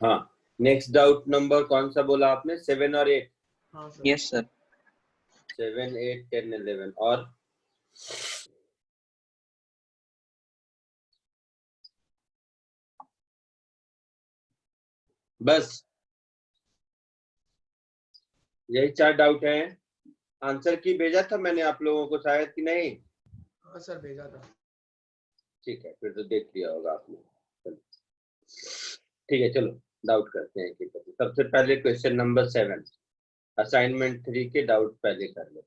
हाँ, next doubt number कौन सा बोला आपने? 7 और 8? हाँ सर। Yes sir. 7, 8, 10, 11 और बस यही 4 डाउट हैं। आंसर की भेजा था मैंने आप लोगों को शायद कि नहीं? हाँ सर भेजा था। ठीक है, फिर तो देख लिया होगा आपने। ठीक है, चलो डाउट करते हैं। सबसे पहले क्वेश्चन नंबर 7 असाइनमेंट 3 के डाउट पहले कर लो।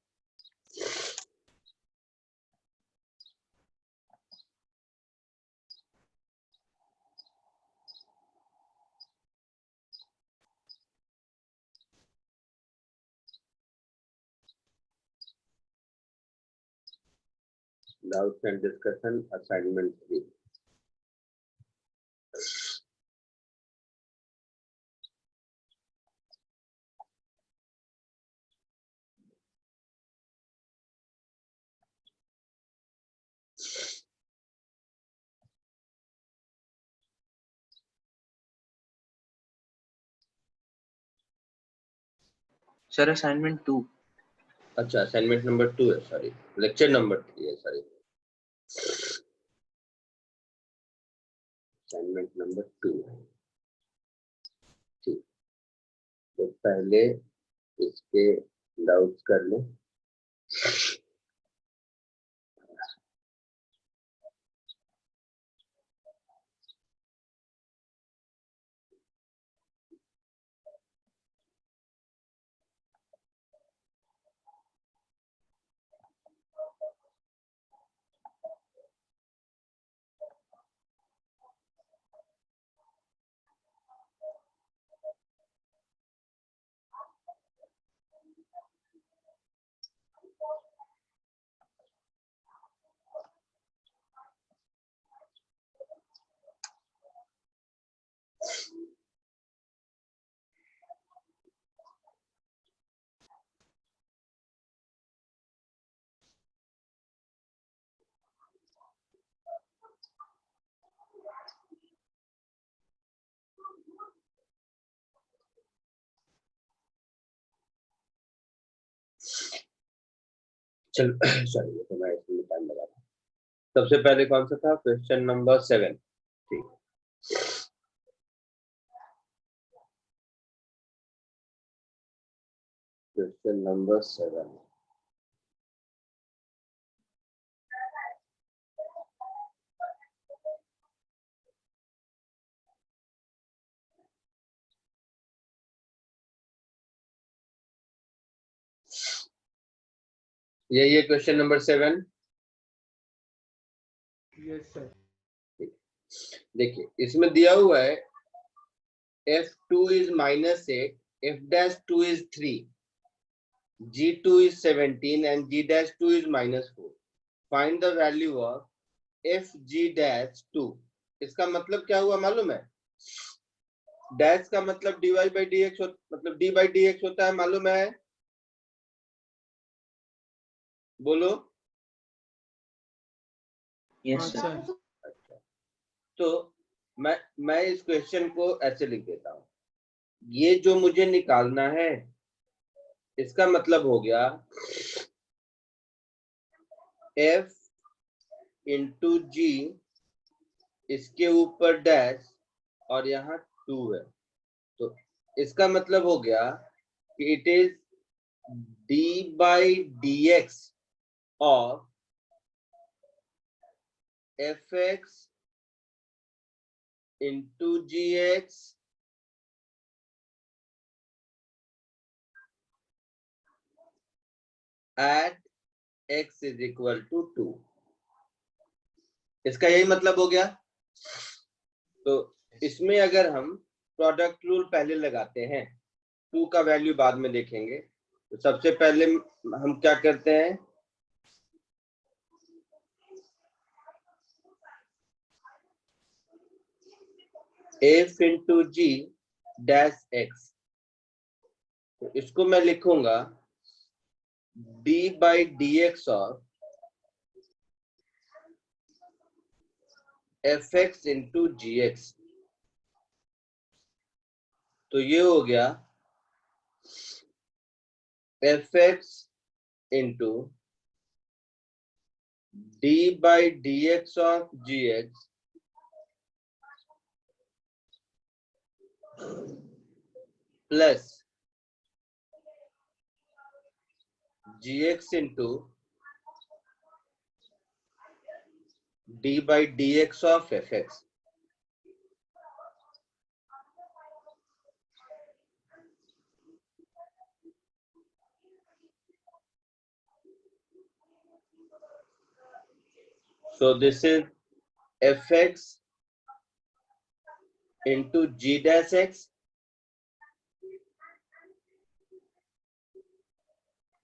Doubts and discussion assignment 3। Sir assignment 2। अच्छा, असाइनमेंट नंबर 2 है, सॉरी। लेक्चर नंबर 3 है, सॉरी। असाइनमेंट नंबर 2 है। ठीक, तो पहले इसके डाउट्स कर लें। चलो सॉरी, तो मैं इसमें टाइम लगा था। सबसे पहले कौन सा था? Question number 7। ठीक, क्वेश्चन नंबर 7। यही है क्वेश्चन नंबर 7। Yes sir. देखिए, इसमें दिया हुआ है f2 is -8, f-2 is 3, g2 is 17 and g-2 is -4. Find the value of fg-2. इसका मतलब क्या हुआ मालूम है? डैश का मतलब dy by dx मतलब d by dx होता है, मालूम है? बोलो। Yes sir. सर। अच्छा, तो मैं इस क्वेश्चन को ऐसे लिख देता हूं। ये जो मुझे निकालना है, इसका मतलब हो गया f इंटू जी, इसके ऊपर डैश और यहाँ 2 है। तो इसका मतलब हो गया कि it is d by dx of fx into gx at x is equal to 2। इसका यही मतलब हो गया। तो इसमें अगर हम प्रोडक्ट रूल पहले लगाते हैं, 2 का वैल्यू बाद में देखेंगे। तो सबसे पहले हम क्या करते हैं, f इंटू जी डैश एक्स, तो इसको मैं लिखूंगा d by dx of fx into gx। तो ये हो गया fx into d by dx of gx plus gx into d by dx of fx. So this is fx into g dash x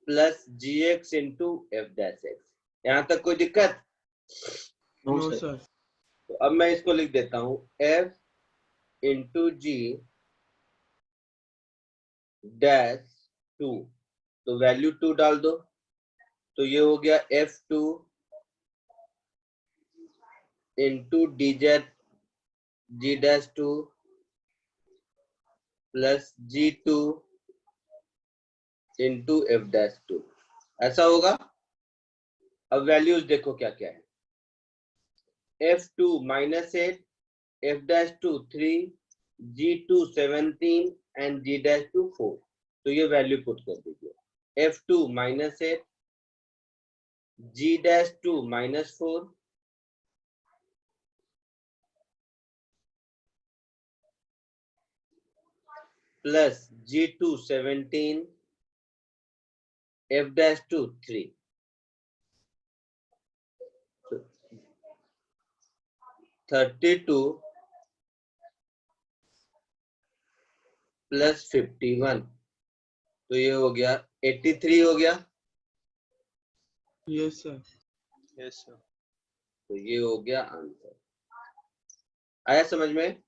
plus gx into f dash x. यहाँ तक कोई दिक्कत? No, no sir. Sir. तो अब मैं इसको लिख देता हूँ f into g dash 2, तो वैल्यू 2 डाल दो, तो ये हो गया f2 into dz g dash 2 plus g2 into f dash 2, ऐसा होगा। अब वैल्यूज देखो क्या क्या है, f2 -8, f dash 2 3, g2 17 and g dash 2 4, तो ये वैल्यू पुट कर दीजिए। f2 -8, g dash 2 -4, plus g2 17, f dash 2 3, so 32 plus 51, तो ये हो गया 83 हो गया। Yes sir. Yes, sir. तो ये हो गया आंसर। आया समझ में?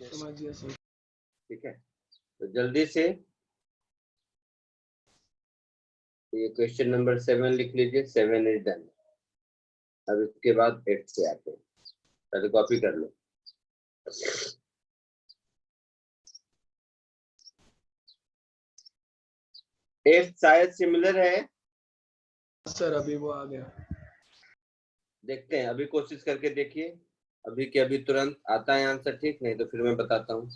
Yes. समझ गया सर। ठीक है, तो जल्दी से ये क्वेश्चन नंबर 7 लिख लीजिए। 7 इज डन। अब इसके बाद 8 से आते हैं, पहले कॉपी कर लो। एट शायद सिमिलर है, सर अभी वो आ गया। देखते हैं, अभी कोशिश करके देखिए, अभी के अभी तुरंत आता है आंसर, ठीक? नहीं तो फिर मैं बताता हूँ।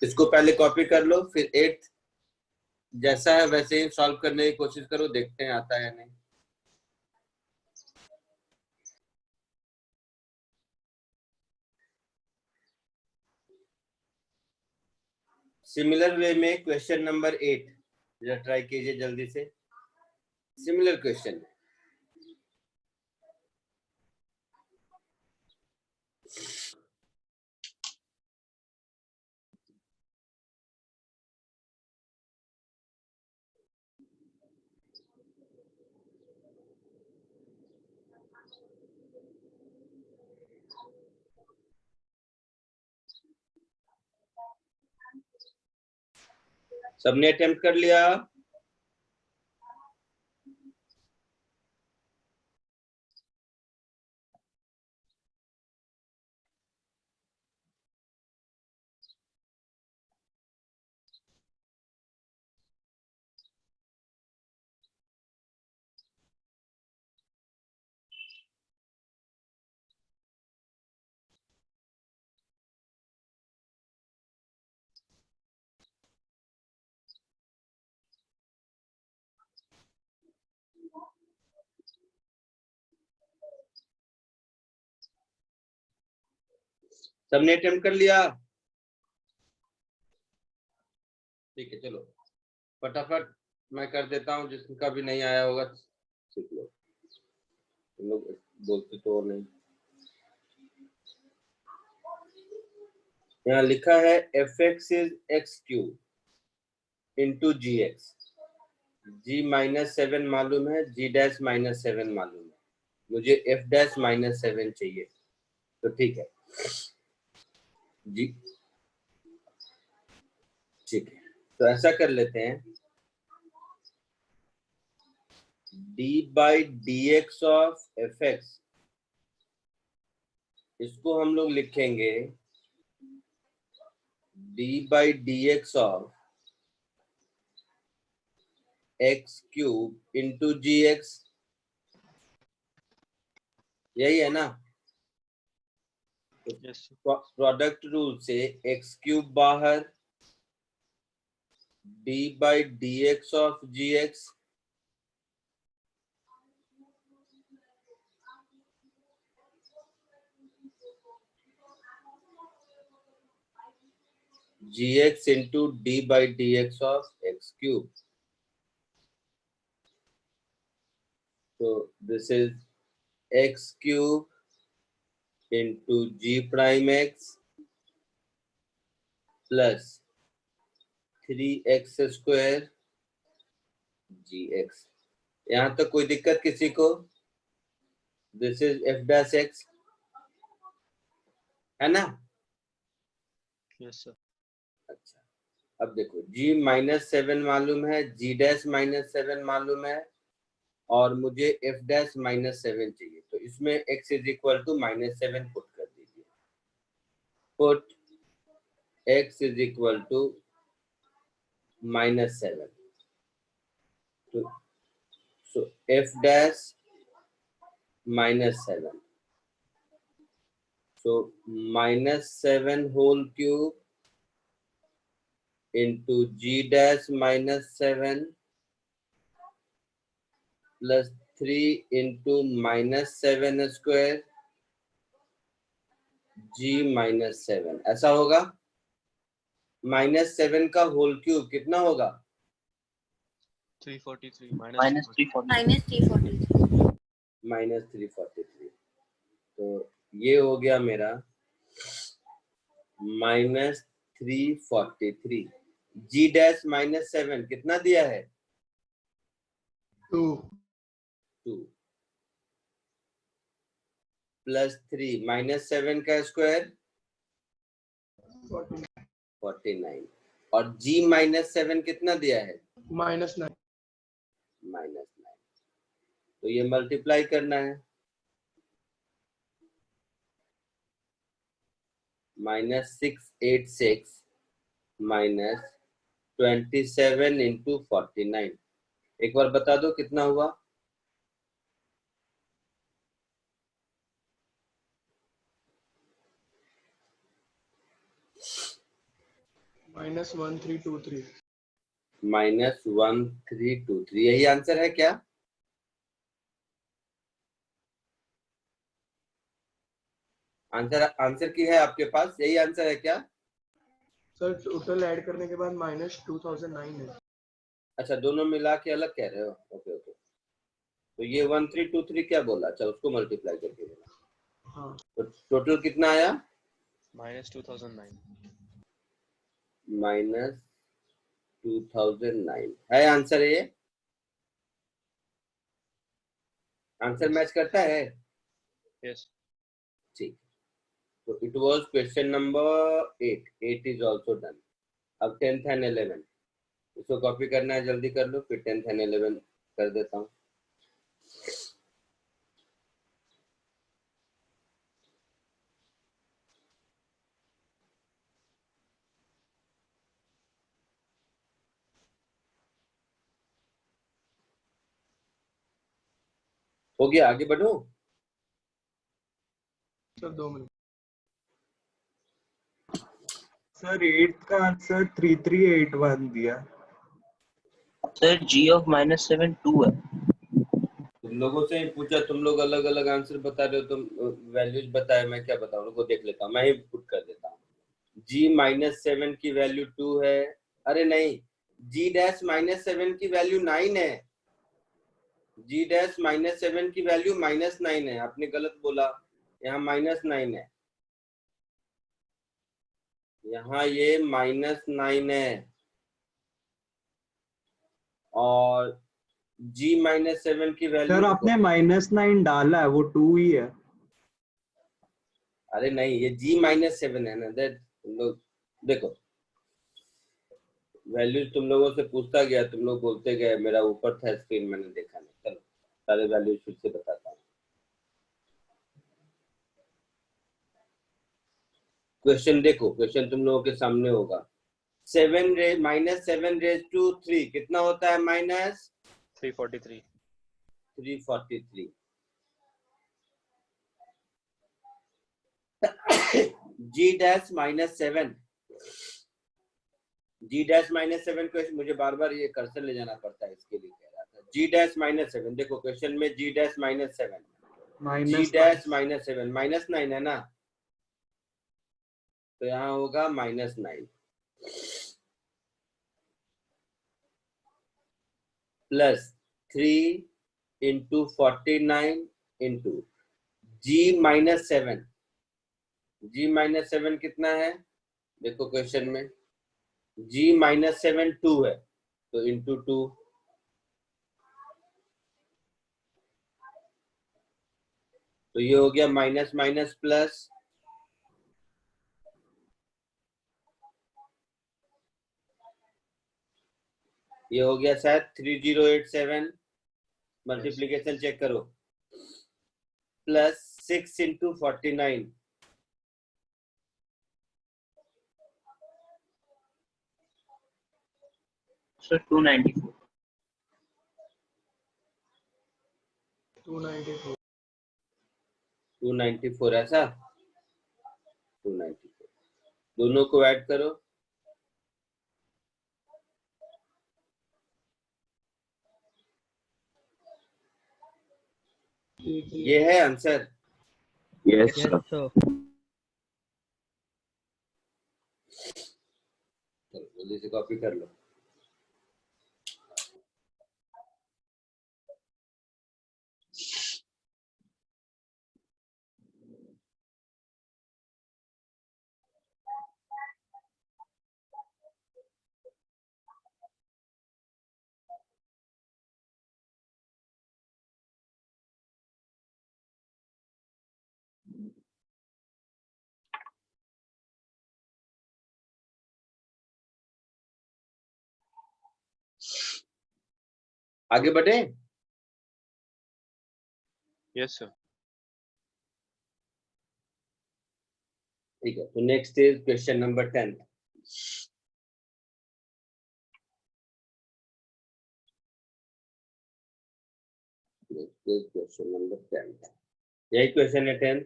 इसको पहले कॉपी कर लो, फिर 8 जैसा है वैसे ही सॉल्व करने की कोशिश करो, देखते हैं आता है या नहीं। सिमिलर वे में क्वेश्चन नंबर 8 जरा ट्राई कीजिए जल्दी से। सिमिलर क्वेश्चन, सबने अटेम्प्ट कर लिया? सबने अटेम्प्ट कर लिया? ठीक है, चलो फटाफट मैं कर देता हूँ, जिसका भी नहीं आया होगा सीख लो। तुम लोग बोलते तो और नहीं। यहाँ लिखा है fx is x cube into g x. g -7 मालूम है, g डैश -7 मालूम है, मुझे f डैश -7 चाहिए। तो ठीक है जी, ठीक है, तो ऐसा कर लेते हैं, d by d x of F x, इसको हम लोग लिखेंगे d by dx of x cube into gx, यही है ना? Yes, sir. प्रोडक्ट रूल से x क्यूब बाहर, d by dx of gx gx into d by dx of x cube. So this is x cube into g prime x plus 3x square gx. यहाँ तक कोई दिक्कत किसी को? This is f dash x, है ना? Yes, sir. अच्छा, अब देखो g माइनस 7 मालूम है, g डैश माइनस 7 मालूम है, और मुझे f डैश माइनस 7 चाहिए, तो इसमें x is equal to minus 7 put कर दीजिए. Put x is equal to minus 7. So f dash minus 7. So minus 7 whole cube into g dash minus 7 plus 3 into minus 7 square g minus 7. ऐसा होगा? -7 का whole cube कितना होगा? 343 minus 340. Minus 343. तो ये हो गया मेरा -343. जी डैश माइनस 7 कितना दिया है? 2 2 प्लस 3 माइनस 7 का स्क्वायर 49, और जी माइनस 7 कितना दिया है? -9 -9. तो ये मल्टीप्लाई करना है. -686 माइनस 27 इंटू 49. एक बार बता दो कितना हुआ? -1323 -1323. यही आंसर है क्या? आंसर की है आपके पास? यही आंसर है क्या? सर टोटल ऐड करने के बाद -2009 है. अच्छा, दोनों मिला के अलग कह रहे हो? Okay okay. तो ये 1323 क्या बोला? अच्छा, उसको मल्टीप्लाई करके बोला. हाँ तो टोटल कितना आया? -2009. -2009 है आंसर. ये आंसर मैच करता है? Yes. ठीक. तो it was question number 8. 8 is also done. अब 10th एंड 11th इसको कॉपी करना है, जल्दी कर लो, फिर 10th एंड 11th कर देता हूँ. हो गया? आगे बढ़ो. Sir 2 minute. सर 8 का आंसर 3381 दिया. Sir, g of -7 2 है. तुम लोगों से ही पूछा, तुम लोग अलग अलग आंसर बता रहे हो. तुम वैल्यूज बताए, मैं क्या बताऊं? उनको देख लेता हूँ, मैं ही पुट कर देता हूँ. g -7 की वैल्यू 2 है. अरे नहीं, g डैश -7 की वैल्यू 9 है. g डैश -7 की वैल्यू -9 है. आपने गलत बोला. यहाँ -9 है. यहाँ ये -9 है. और g -7 की वैल्यू, सर आपने -9 डाला है, वो 2 ही है. अरे नहीं, ये g -7 है ना. दैट तुम लोग देखो, वैल्यूज तुम लोगों से पूछता गया, तुम लोग बोलते गए. मेरा ऊपर था स्क्रीन, मैंने देखा नहीं. चलो सारे वैल्यूज फिर से बताता हूँ. क्वेश्चन देखो, क्वेश्चन तुम लोगों के सामने होगा। 7 माइनस 7 रेज टू 3 कितना होता है? माइनस 343. 343। जी डैश माइनस 7, जी डैश माइनस 7 क्वेश्चन, मुझे बार बार ये कर्सर ले जाना पड़ता है, इसके लिए कह रहा था। जी डैश माइनस 7, देखो क्वेश्चन में जी डैश माइनस 7, जी माइनस डैश माइनस 7, माइनस 9 है ना, तो यहाँ होगा माइनस 9 प्लस 3 इंटू 49 इंटू जी माइनस 7, जी माइनस 7 कितना है? देखो क्वेश्चन में जी माइनस 7 2 है, तो इंटू 2, तो ये हो गया माइनस माइनस प्लस, ये हो गया शायद 3087, मल्टीप्लीकेशन चेक करो, प्लस 6 इंटू 49, Sir, 294. 294. 294 ऐसा, 294 दोनों को ऐड करो, ये है answer. Yes, Yes, sir. sir. चलो जल्दी से कॉपी कर लो। आगे बढ़े। Yes, sir. ठीक है, तो next is question number 10। Question number 10, यही क्वेश्चन है 10।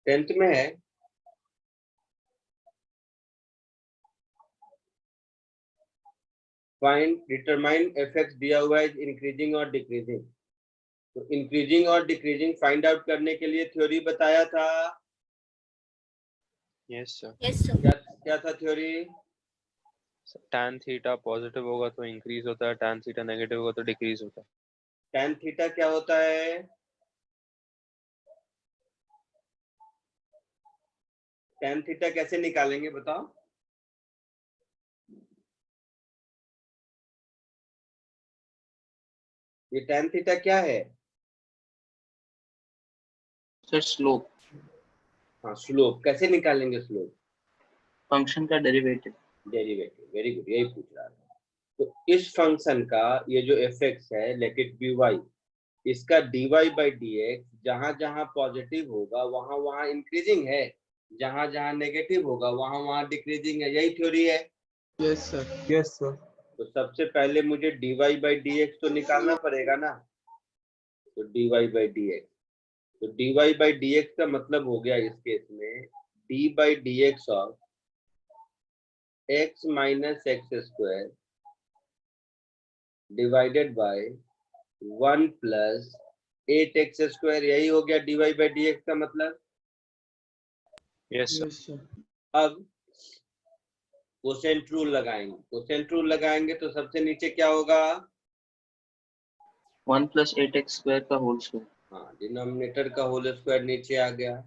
टेंथ में है फाइंड डिटरमाइन एफएक्स दिया हुआ है इंक्रीजिंग और डिक्रीजिंग, तो इंक्रीजिंग और डिक्रीजिंग फाइंड आउट करने के लिए थ्योरी बताया था। Yes, sir. क्या था थ्योरी? Tan theta पॉजिटिव होगा तो इंक्रीज होता है, tan theta नेगेटिव होगा तो डिक्रीज होता है. tan थीटा क्या होता है? tan थीटा कैसे निकालेंगे बताओ? ये tan थीटा क्या है? Sir, slope. हाँ, स्लोप कैसे निकालेंगे? स्लोप Function का derivative. डेरिवेटिव, वेरी गुड, यही पूछ रहा था। तो इस फंक्शन का ये जो एफएक्स है, लेट इट बी वाई, इसका dy बाई dx जहां जहां पॉजिटिव होगा वहां वहां इंक्रीजिंग है, जहां जहां नेगेटिव होगा वहां वहां डिक्रीजिंग है, यही थ्योरी है। Yes, sir. Yes, sir. तो सबसे पहले मुझे dy बाई dx तो निकालना पड़ेगा ना, तो dy बाई dx, तो dy बाई dx का मतलब हो गया इस केस में d by dx of x minus x square divided by 1 plus 8x square, यही हो गया dy बाई dx का मतलब। Yes, sir. Yes, sir. अब कोसेंट रूल लगाएंगे, कोसेंट रूल लगाएंगे तो सबसे नीचे क्या होगा? 1 plus 8x square का whole square. हाँ, डिनोमिनेटर का होल स्क्वायर नीचे आ गया,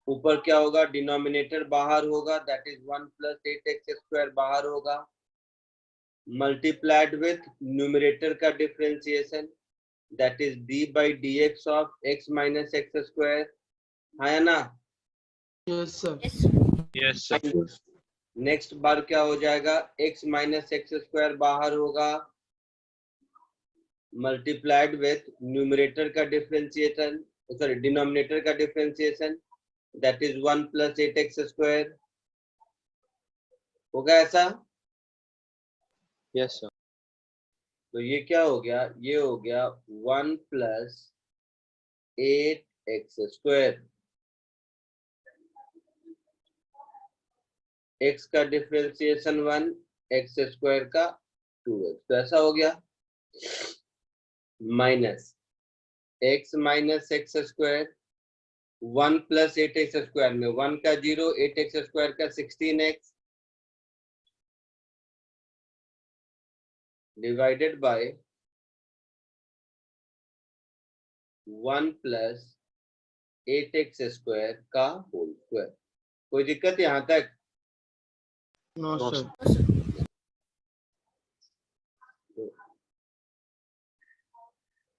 ऊपर क्या होगा? डिनोमिनेटर बाहर होगा, that is 1 plus 8x square बाहर होगा, मल्टीप्लाइड विथ न्यूमरेटर का differentiation, that is d by dx of x minus x square, है ना? Yes, sir. Yes, sir. Next बार क्या हो जाएगा? x माइनस एक्स स्क्वायर बाहर होगा, मल्टीप्लाइड विथ न्यूमरेटर का डिफरेंशिएशन, सॉरी डिनोमिनेटर का differentiation, that is 1 plus 8x square. होगा ऐसा? Yes sir. तो ये क्या हो गया, ये हो गया 1 प्लस 8x स्क्वायर। x का डिफरेंशिएशन 1, x स्क्वायर का 2x, तो ऐसा हो गया। Minus x minus x square, 1 plus 8x square में 1 का 0, 8x स्क्वायर का 16x divided by 1 plus 8x square का होल स्क्वायर। कोई दिक्कत यहाँ तक? No No, sir.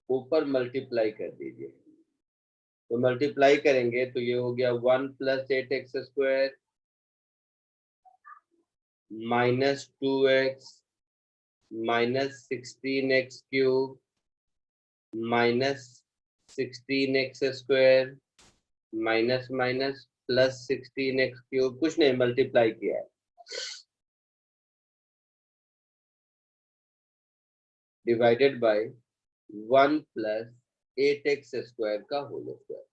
ऊपर मल्टीप्लाई कर दीजिए, तो मल्टीप्लाई करेंगे तो ये हो गया 1 plus 8x square minus 2x minus 16x cube minus 16x square minus minus plus 16x cube, कुछ नहीं मल्टीप्लाई किया है, divided by 1 plus 8x square का होल स्क्वायर।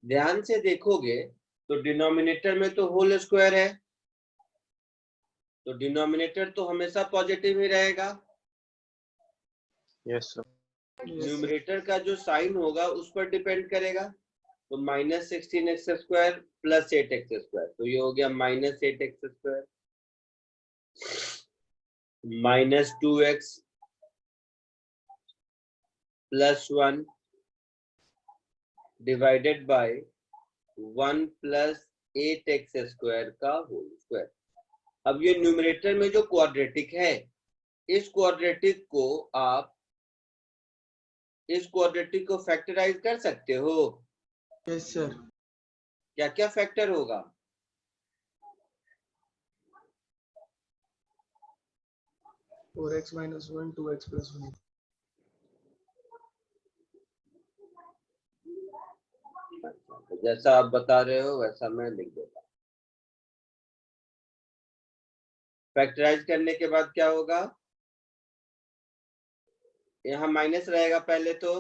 ध्यान से देखोगे तो डिनोमिनेटर में तो होल स्क्वायर है, तो डिनोमिनेटर तो हमेशा पॉजिटिव ही रहेगा। Yes sir. न्यूमरेटर का जो साइन होगा उस पर डिपेंड करेगा। तो minus 16x square plus 8x square, तो ये हो गया minus 8x square minus 2x plus 1 divided by 1 plus 8x square का होल स्क्वायर। अब ये न्यूमरेटर में जो क्वाड्रेटिक है, इस क्वाड्रेटिक को आप इस क्वाड्रेटिक को फैक्टराइज कर सकते हो। Yes sir. क्या क्या फैक्टर होगा? 4x minus 1, 2x plus 1। तो जैसा आप बता रहे हो वैसा मैं लिख देता हूं। फैक्टराइज करने के बाद क्या होगा, यहाँ माइनस रहेगा पहले, तो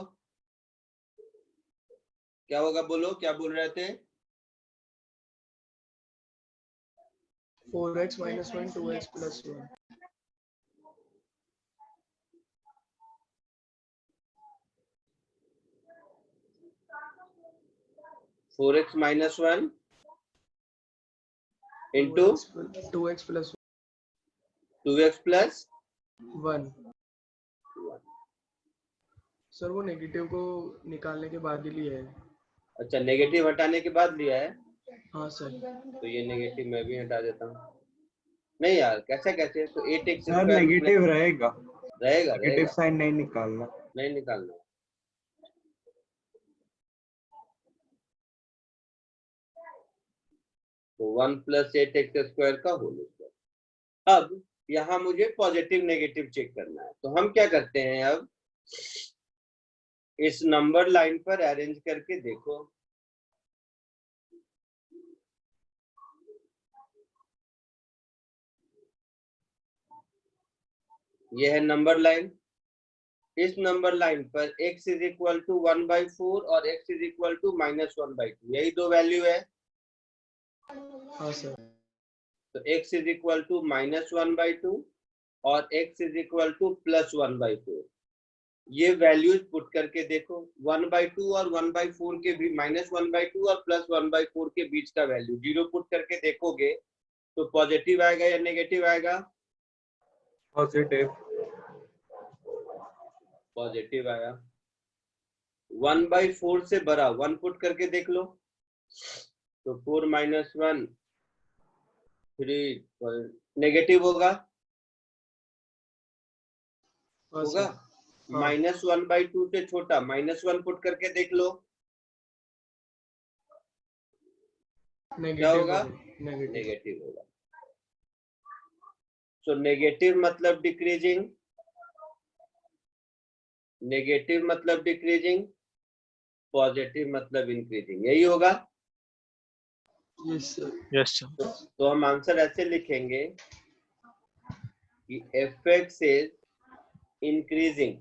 क्या होगा बोलो, क्या बोल रहे थे? 4x minus 1, 2x plus 1। 4x minus 1 into 2x plus 2x plus 1। Sir वो नेगेटिव को निकालने के बाद ही लिया है। अच्छा, नेगेटिव हटाने के बाद लिया है, हाँ सर। तो ये नेगेटिव मैं भी हटा देता हूँ। नहीं यार, कैसे कैसे, तो 8x सर स्क्वायर नेगेटिव रहेगा, रहेगा नेगेटिव रहेगा, साइन नहीं निकालना। नहीं निकालना। तो 1 प्लस 8x स्क्वायर का होल स्क्वायर। अब यहाँ मुझे पॉजिटिव नेगेटिव चेक करना है, तो हम क्या करते हैं, अब इस नंबर लाइन पर अरेंज करके देखो। यह है नंबर लाइन। इस नंबर लाइन पर x इज इक्वल टू 1/4 और x इज इक्वल टू -1/2, यही दो वैल्यू है। हाँ सर। तो x इज इक्वल टू -1/2 और x इज इक्वल टू +1/4। ये वैल्यूज पुट करके देखो, 1/2 और 1/4 के भी, -1/2 और +1/4 के बीच का वैल्यू 0 पुट करके देखोगे तो पॉजिटिव आएगा या नेगेटिव आएगा? पॉजिटिव। पॉजिटिव आया। 1/4 से बड़ा 1 पुट करके देख लो, तो 4 - 1 3 नेगेटिव होगा। हाँ होगा। सर। हाँ। -1/2 से छोटा -1 पुट करके देख लो, क्या नेगेटिव होगा? नेगेटिव। नेगेटिव होगा। सो नेगेटिव मतलब डिक्रीजिंग, नेगेटिव मतलब डिक्रीजिंग, पॉजिटिव मतलब इंक्रीजिंग, यही होगा। Yes sir. Yes sir. तो हम आंसर ऐसे लिखेंगे कि F x is increasing,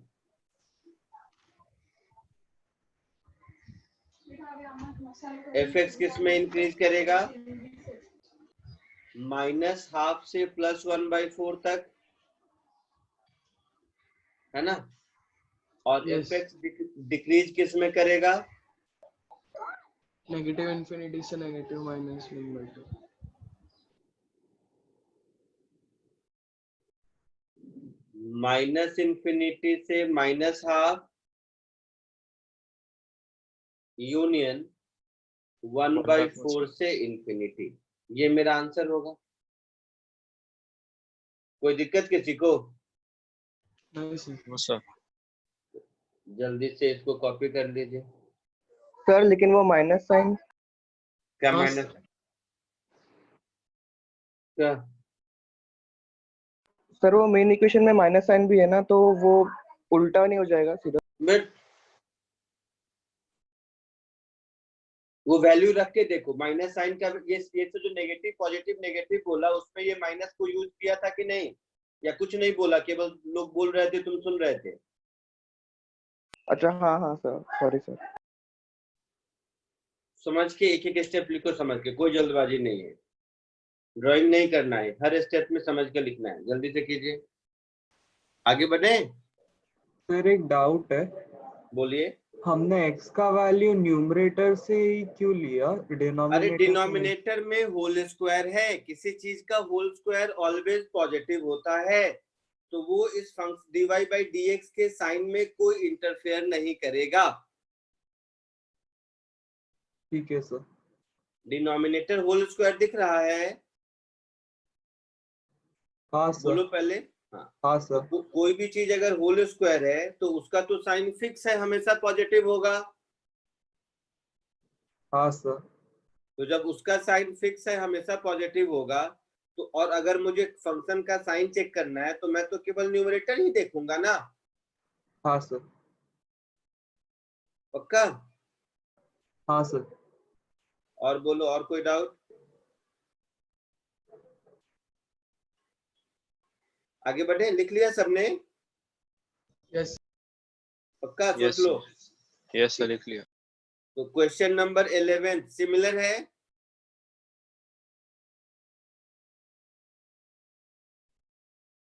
F x किस में इंक्रीज करेगा, -12 से +1/4 तक, है ना। और Yes. एफ एक्स डिक्रीज किस में करेगा, नेगेटिव इन्फिनिटी से नेगेटिव -1/2। -∞ से -12 यूनियन 1/4 से इंफिनिटी। ये मेरा आंसर होगा। कोई दिक्कत किसी को? नहीं सर। No sir. जल्दी से इसको कॉपी कर लीजिए। सर लेकिन वो माइनस साइन, क्या हाँ, माइनस, क्या सर वो मेन इक्वेशन में माइनस साइन भी है ना, तो वो उल्टा नहीं हो जाएगा सीधा? बट वो वैल्यू रख के देखो, माइनस साइन का ये तो जो नेगेटिव पॉजिटिव नेगेटिव बोला उसमें ये माइनस को यूज किया था कि नहीं, या कुछ नहीं बोला, केवल लोग बोल रहे थे तुम सुन रहे थे। अच्छा हाँ हाँ सर, सॉरी सर। समझ के एक एक स्टेप लिखो, समझ के, कोई जल्दबाजी नहीं है, ड्राइंग नहीं करना है, हर स्टेप में समझ के लिखना है। जल्दी से कीजिए, आगे बढ़े। सर एक डाउट है, बोलिए। हमने x का वैल्यू न्यूमरेटर से ही क्यों लिया, अरे डिनोमिनेटर से नहीं? डिनोमिनेटर में होल स्क्वायर है, किसी चीज का होल स्क्वायर ऑलवेज पॉजिटिव होता है, तो वो इस फंक्शन dy/dx के साइन में कोई इंटरफेयर नहीं करेगा। ठीक है सर। डिनोमिनेटर होल स्क्वायर दिख रहा है? हाँ बोलो सर। पहले। हाँ, हाँ सर। कोई भी चीज अगर होल स्क्वायर है तो उसका तो साइन फिक्स है, हमेशा पॉजिटिव होगा। हाँ सर। तो जब उसका साइन फिक्स है, हमेशा पॉजिटिव होगा, तो और अगर मुझे फंक्शन का साइन चेक करना है तो मैं तो केवल न्यूमरेटर ही देखूंगा ना। हाँ सर। पक्का? हाँ सर। और बोलो, और कोई डाउट? आगे बढ़े, लिख लिया सबने? यस। पक्का? सोच यस लो। सर। यस सर, लिख लिया। तो क्वेश्चन नंबर 11 सिमिलर है,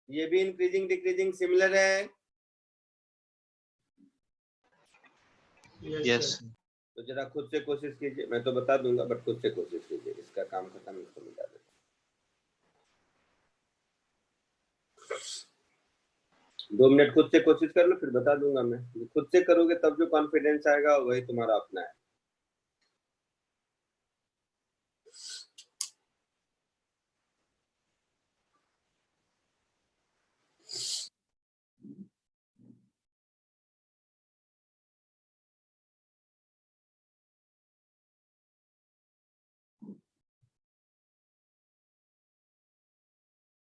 ये भी इंक्रीजिंग डिक्रीजिंग सिमिलर है। यस। तो जरा खुद से कोशिश कीजिए, मैं तो बता दूंगा बट खुद से कोशिश कीजिए, इसका काम खत्म, इसको मिटा देते। 2 मिनट खुद से कोशिश कर लो, फिर बता दूंगा मैं। खुद से करोगे तब जो कॉन्फिडेंस आएगा वही तुम्हारा अपना है।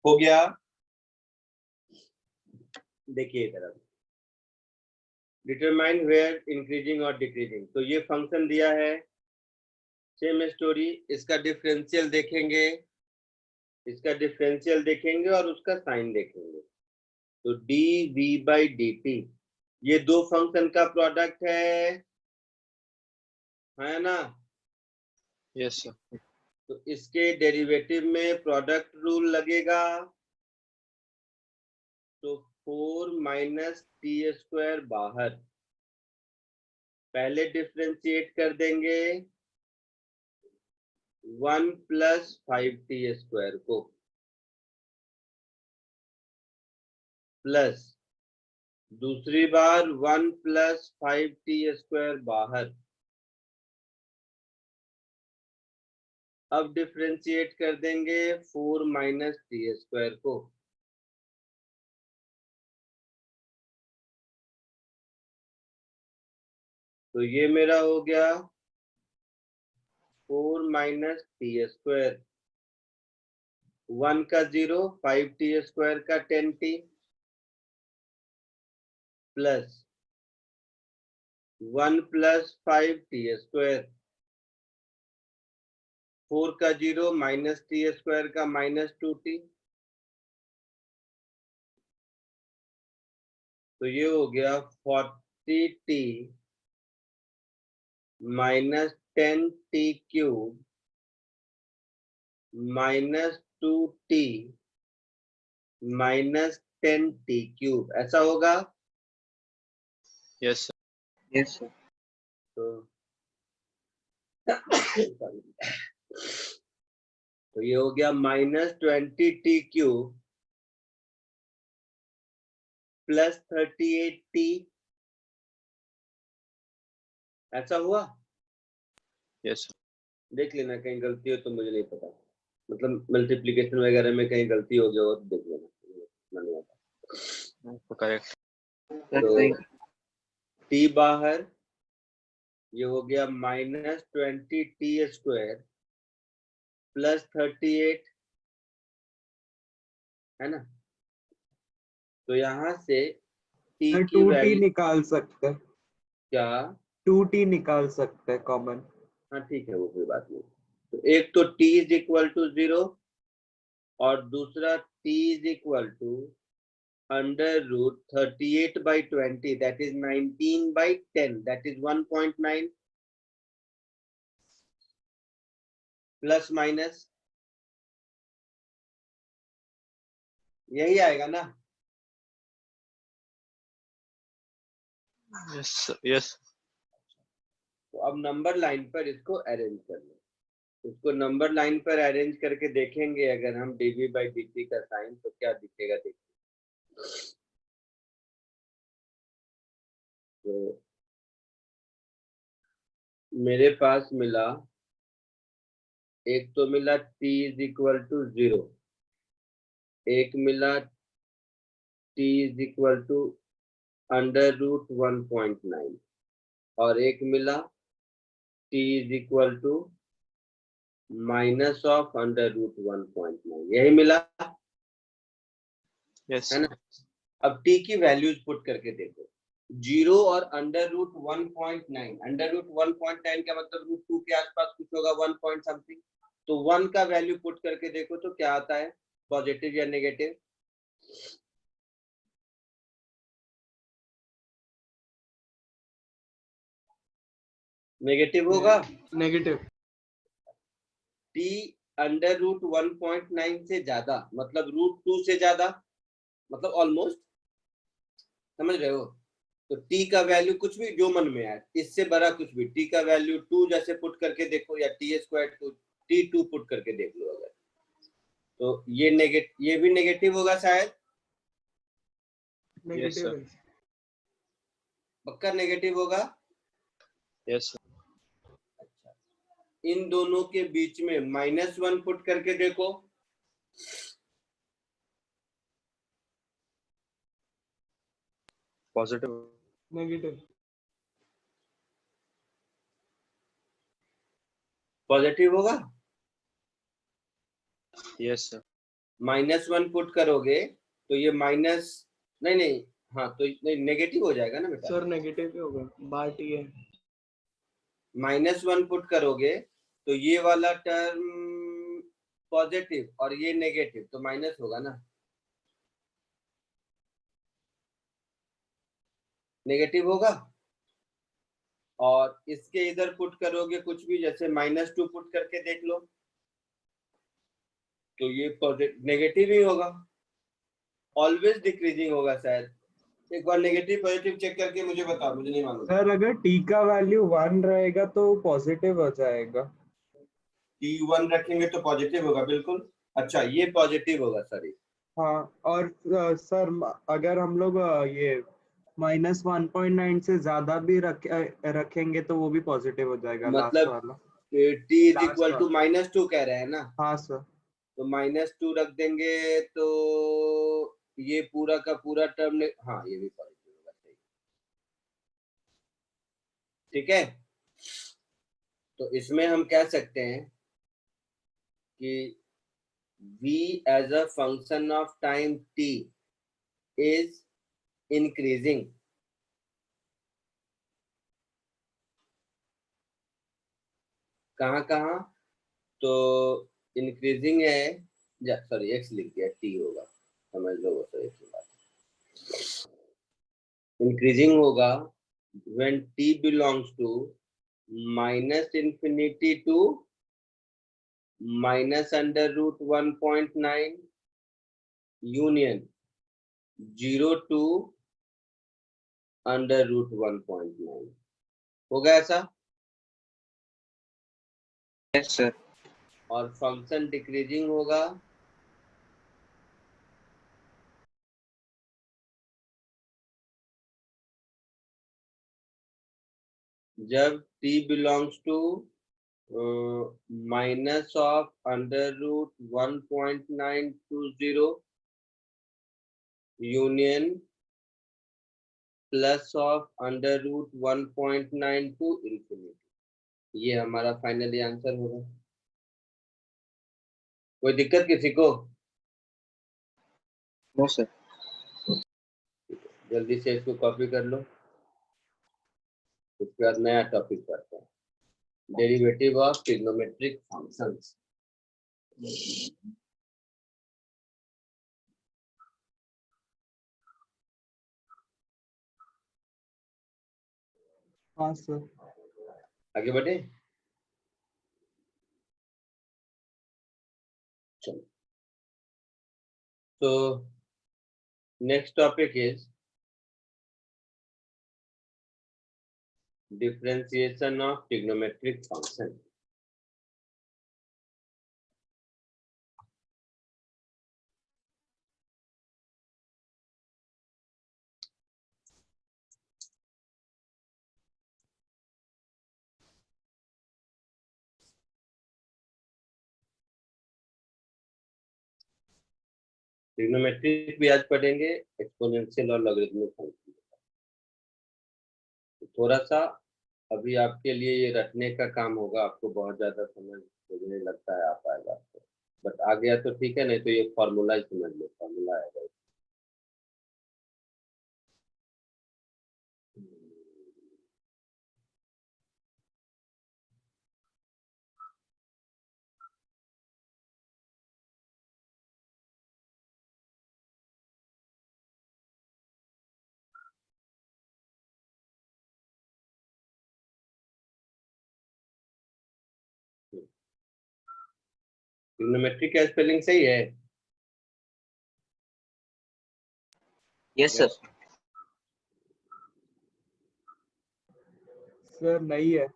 हो गया? देखिए इधर, अब डिटरमाइन वेयर इंक्रीजिंग और डिक्रीजिंग, तो ये फंक्शन दिया है, सेम स्टोरी, इसका डिफरेंशियल देखेंगे, इसका डिफरेंशियल देखेंगे और उसका साइन देखेंगे। तो dv/dt ये दो फंक्शन का प्रोडक्ट है ना। Yes sir. तो इसके डेरिवेटिव में प्रोडक्ट रूल लगेगा, तो 4 - t² बाहर, पहले डिफरेंशिएट कर देंगे 1 + 5t² को, प्लस दूसरी बार 1 + 5t² बाहर, अब डिफरेंशिएट कर देंगे 4 - t² को। तो ये मेरा हो गया 4 - t², 1 का 0, 5t² का 10t, प्लस 1 + 5t², 4 का 0 -t² का -2t, तो ये हो गया 40t -10t³ -2t -10t³, ऐसा होगा। Yes sir. Yes, sir. तो तो ये हो गया -20t³ +38t, ऐसा हुआ। Yes sir. देख लेना कहीं गलती हो तो, मुझे नहीं पता, मतलब मल्टीप्लिकेशन वगैरह में कहीं गलती हो गया हो तो देख लेना, इतना नहीं आता। करेक्ट। Sir, तो सही। t बाहर, ये हो गया -20t² +38, है ना। तो यहाँ से t सर की 2t वैल्यू निकाल सकते हैं, क्या, 2t निकाल सकते हैं कॉमन। हाँ ठीक है, वो कोई बात नहीं। तो एक तो t = 0 और दूसरा t = √38/20, that is 19/10, that is 1.9, plus minus यही आएगा ना। Yes yes. तो अब नंबर लाइन पर इसको अरेंज कर लो, इसको नंबर लाइन पर अरेंज करके देखेंगे अगर हम dv/dt का साइन, तो क्या दिखेगा देखिए। तो मेरे पास मिला, एक तो मिला t = 0, एक मिला t = √1.9 और एक मिला t = -(√1.9), यही मिला, यस है ना। अब t की वैल्यूज पुट करके देखो, 0 और √1.9, √1.9 का मतलब √2 के आसपास कुछ होगा, 1 पॉइंट समथिंग। तो 1 का वैल्यू पुट करके देखो तो क्या आता है, पॉजिटिव या नेगेटिव। नेगेटिव होगा। नेगेटिव। t √1.9 से ज्यादा मतलब √2 से ज्यादा, मतलब ऑलमोस्ट, समझ रहे हो। तो t का वैल्यू कुछ भी जो मन में आए, इससे बड़ा कुछ भी, t का वैल्यू 2 जैसे पुट करके देखो, या t² t2 पुट करके देख लो अगर, तो ये भी नेगेटिव होगा शायद, नेगेटिव sir. है। पक्का नेगेटिव होगा। यस अच्छा, इन दोनों के बीच में -1 पुट करके देखो, पॉजिटिव। नेगेटिव। पॉजिटिव होगा। Yes sir. -1 पुट करोगे तो ये माइनस, नहीं, हाँ तो नहीं, नेगेटिव हो जाएगा ना बेटा। सर नेगेटिव ही होगा, बात ये है। -1 पुट करोगे तो ये वाला टर्म पॉजिटिव और ये नेगेटिव, तो माइनस होगा ना, नेगेटिव होगा। और इसके इधर पुट करोगे कुछ भी, जैसे -2 पुट करके देख लो, तो ये पॉजिटिव नेगेटिव ही होगा, ऑलवेज डिक्रीजिंग होगा शायद। एक बार नेगेटिव पॉजिटिव चेक करके मुझे बताओ, मुझे नहीं मालूम। सर अगर t का वैल्यू 1 रहेगा तो पॉजिटिव हो जाएगा। t1 रखेंगे तो पॉजिटिव होगा, बिल्कुल। अच्छा, ये पॉजिटिव होगा सर। हाँ, और सर अगर हम लोग ये -1.9 से ज्यादा भी रखेंगे तो वो भी पॉजिटिव हो जाएगा, लास्ट मतलब वाला। t लास्ट = वाला। -2 कह रहे हैं ना, हाँ सर। तो -2 रख देंगे तो ये पूरा का पूरा टर्म, हाँ ये भी पॉजिटिव होगा, सही। ठीक है, तो इसमें हम कह सकते हैं कि v as a function of time t is increasing, कहाँ कहाँ, तो इंक्रीजिंग है, सॉरी एक्स लिख दिया, टी होगा, समझ लो वो तो एक ही बात। इंक्रीजिंग होगा when t belongs to minus infinity to minus under root 1.9 union 0 to under root 1.9 होगा ऐसा। Yes, sir. और फंक्शन डिक्रीजिंग होगा जब t belongs to minus of under root 1.920 union plus of under root 1.9 to infinity। ये हमारा finally answer होगा। कोई दिक्कत किसी को? No, sir. जल्दी से इसको कॉपी कर लो, उसके बाद नया टॉपिक पढ़ते हैं, डेरिवेटिव ऑफ ट्रिग्नोमेट्रिक फंक्शंस। हाँ सर। आगे बढ़े, चलो। तो next topic is differentiation of trigonometric function। Trigonometric भी आज पढ़ेंगे, एक्सपोनेंशियल और लॉगरिथमिक फंक्शन। थोड़ा सा अभी आपके लिए ये रटने का काम होगा, आपको बहुत ज्यादा समझ मुझे नहीं लगता है आ पाएगा आपको, बट आ गया तो ठीक है, नहीं तो ये फॉर्मूला ही समझ लो, फॉर्मूला आएगा। ट्रिग्नोमेट्रिक का स्पेलिंग सही है? Yes, sir. सर नहीं है।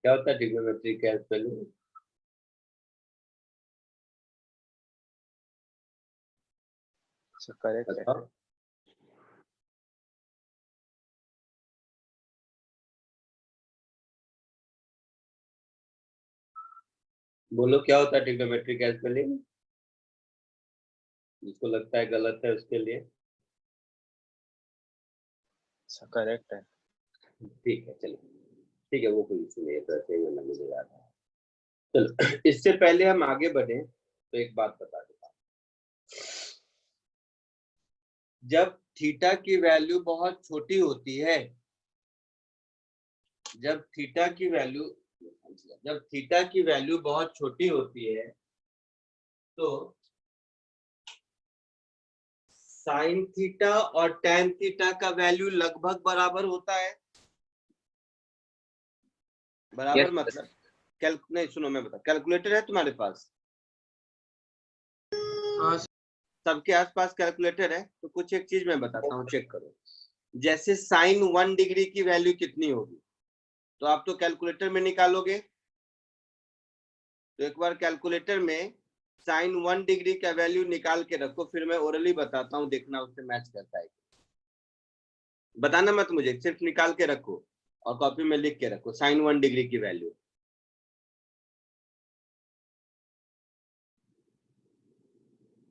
क्या होता है ट्रिग्नोमेट्रिक का स्पेलिंग? सर करेक्ट है। बताओ। बोलो क्या होता है ट्रिग्नोमेट्रिक का स्पेलिंग? जिसको लगता है गलत है उसके लिए। सर करेक्ट है। ठीक है, चलो ठीक है, वो कोई इशू नहीं है, तो ऐसे ही मैं मुझे याद है। चलो इससे पहले हम आगे बढ़े तो एक बात बता देता हूँ। जब थीटा की वैल्यू बहुत छोटी होती है, जब थीटा की वैल्यू बहुत छोटी होती है तो साइन थीटा और टैन थीटा का वैल्यू लगभग बराबर होता है। बराबर Yes, मतलब नहीं, सुनो मैं बता, कैलकुलेटर है तुम्हारे पास? हाँ सबके आसपास कैलकुलेटर है, तो कुछ एक चीज मैं बताता हूँ, चेक करो। जैसे साइन 1 डिग्री की वैल्यू कितनी होगी, तो आप तो कैलकुलेटर में निकालोगे, तो एक बार कैलकुलेटर में साइन 1 डिग्री का वैल्यू निकाल के रखो, फिर मैं ओरली बताता हूँ, देखना उससे मैच करता है। बताना मत मुझे, सिर्फ निकाल के रखो और कॉपी में लिख के रखो साइन 1 डिग्री की वैल्यू।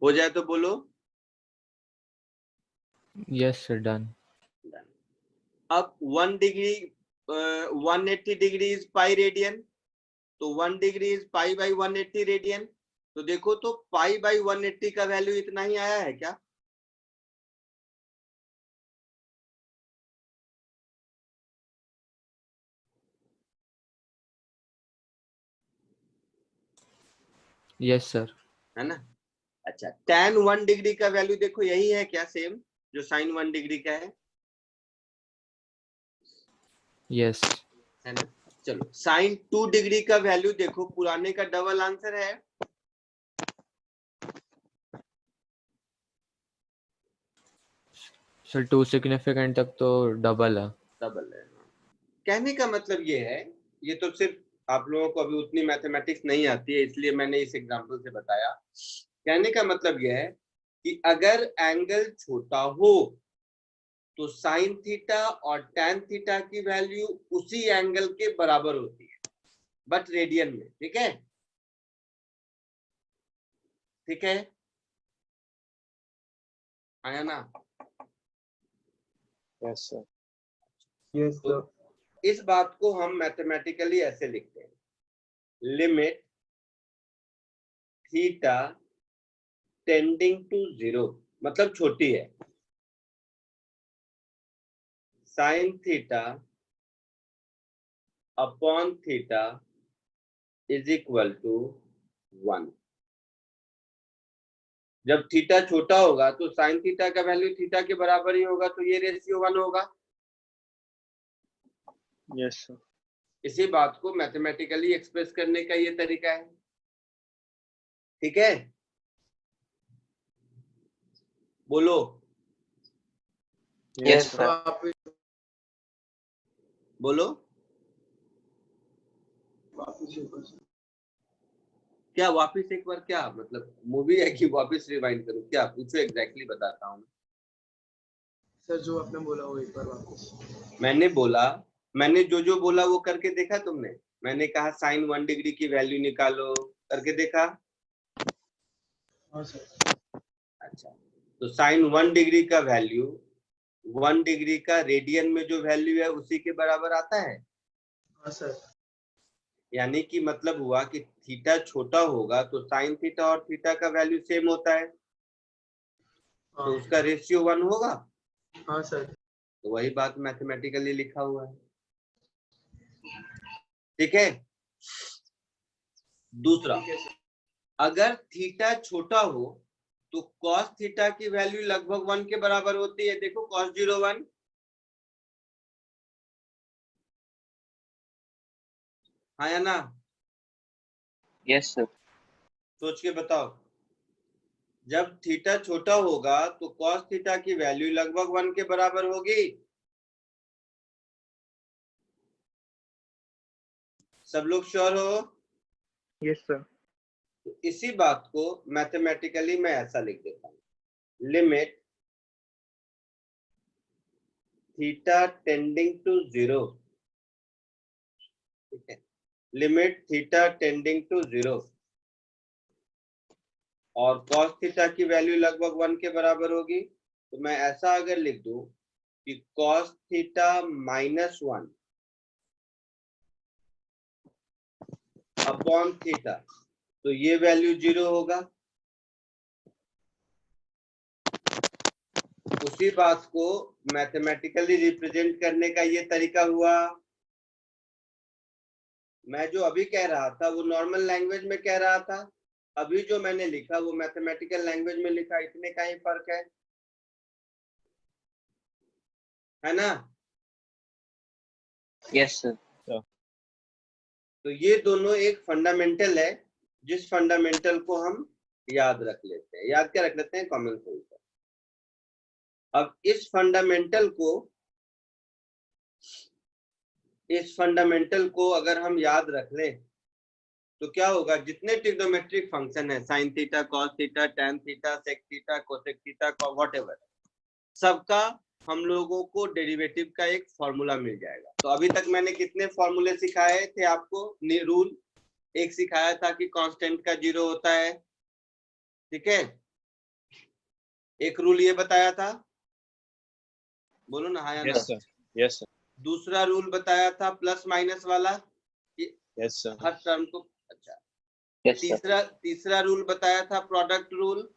हो जाए तो बोलो। Yes, sir, done. अब 1 degree 180 degree is pi radian, तो 1 degree is pi by 180 radian. तो देखो तो पाई बाई 180 का वैल्यू इतना ही आया है क्या? Yes sir. है ना? अच्छा, tan 1 डिग्री का वैल्यू देखो यही है क्या, सेम जो sin 1 डिग्री का है? यस। है ना? चलो sin 2 डिग्री का वैल्यू देखो, पुराने का डबल आंसर है। सर 2 सिग्निफिकेंट तक तो डबल है। डबल है। कहने का मतलब ये है, ये तो सिर्फ आप लोगों को अभी उतनी मैथमेटिक्स नहीं आती है इसलिए मैंने इस एग्जांपल से बताया। कहने का मतलब ये है कि अगर एंगल छोटा हो तो साइन थीटा और टैन थीटा की वैल्यू उसी एंगल के बराबर होती है, बट रेडियन में। ठीक है? ठीक है, आया ना? Yes sir. यस तो सर। इस बात को हम मैथमेटिकली ऐसे लिखते हैं, लिमिट थीटा टेंडिंग टू 0, मतलब छोटी है, sine theta upon theta is equal to 1। जब थीटा छोटा होगा तो साइन थीटा का वैल्यू थीटा के बराबर ही होगा, तो ये रेशियो 1 होगा। Yes sir. इसी बात को मैथमेटिकली एक्सप्रेस करने का ये तरीका है। ठीक है, बोलो। Yes, sir. वापिस बोलो वापिस एक बार। क्या वापिस एक बार, क्या मतलब मूवी है कि वापिस रिवाइंड करूं? क्या पूछो, एग्जैक्टली बताता हूं। सर जो आपने बोला वो एक बार वापिस। मैंने बोला, मैंने जो बोला वो करके देखा तुमने? मैंने कहा साइन 1 डिग्री की वैल्यू निकालो, करके देखा? हाँ सर। अच्छा, तो साइन 1 डिग्री का वैल्यू 1 डिग्री का रेडियन में जो वैल्यू है उसी के बराबर आता है। हाँ सर। यानी कि मतलब हुआ कि थीटा छोटा होगा तो साइन थीटा और थीटा का वैल्यू सेम होता है, तो हाँ उसका रेशियो 1 होगा। हाँ सर। तो वही बात मैथमेटिकली लिखा हुआ है। ठीक है, दूसरा, ठीक है सर। अगर थीटा छोटा हो तो कॉस थीटा की वैल्यू लगभग 1 के बराबर होती है। देखो कॉस 0 1, हाँ या ना? Yes, sir. सोच के बताओ। जब थीटा छोटा होगा तो कॉस थीटा की वैल्यू लगभग 1 के बराबर होगी। सब लोग श्योर हो? Yes sir. तो इसी बात को मैथमेटिकली मैं ऐसा लिख देता हूं, लिमिट थीटा टेंडिंग टू 0। ठीक है, लिमिट थीटा टेंडिंग टू 0 और कॉस थीटा की वैल्यू लगभग 1 के बराबर होगी। तो मैं ऐसा अगर लिख दूं कि कॉस थीटा -1 अपॉन थीटा, तो ये वैल्यू 0 होगा। उसी बात को मैथमेटिकली रिप्रेजेंट करने का ये तरीका हुआ। मैं जो अभी कह रहा था वो नॉर्मल लैंग्वेज में कह रहा था, अभी जो मैंने लिखा वो मैथमेटिकल लैंग्वेज में लिखा, इतने का ही फर्क है ना? Yes, sir. तो ये दोनों एक फंडामेंटल है, जिस फंडामेंटल को हम याद रख लेते हैं। याद क्या रख लेते हैं? Common sense. अब इस फंडामेंटल को अगर हम याद रख लें तो क्या होगा, जितने ट्रिग्नोमेट्रिक फंक्शन है, sine theta, cos theta, tan theta, sec theta, cosec theta, whatever, सबका हम लोगों को डेरिवेटिव का एक फॉर्मूला मिल जाएगा। तो अभी तक मैंने कितने फॉर्मूले सिखाए थे आपको? रूल एक सिखाया था कि कांस्टेंट का 0 होता है। ठीक है, एक रूल ये बताया था, बोलो ना हाँ या ना? Yes sir. Yes sir. दूसरा रूल बताया था प्लस माइनस वाला कि यस सर। हर टर्म को, अच्छा, Yes, sir. तीसरा रूल बताया था product rule,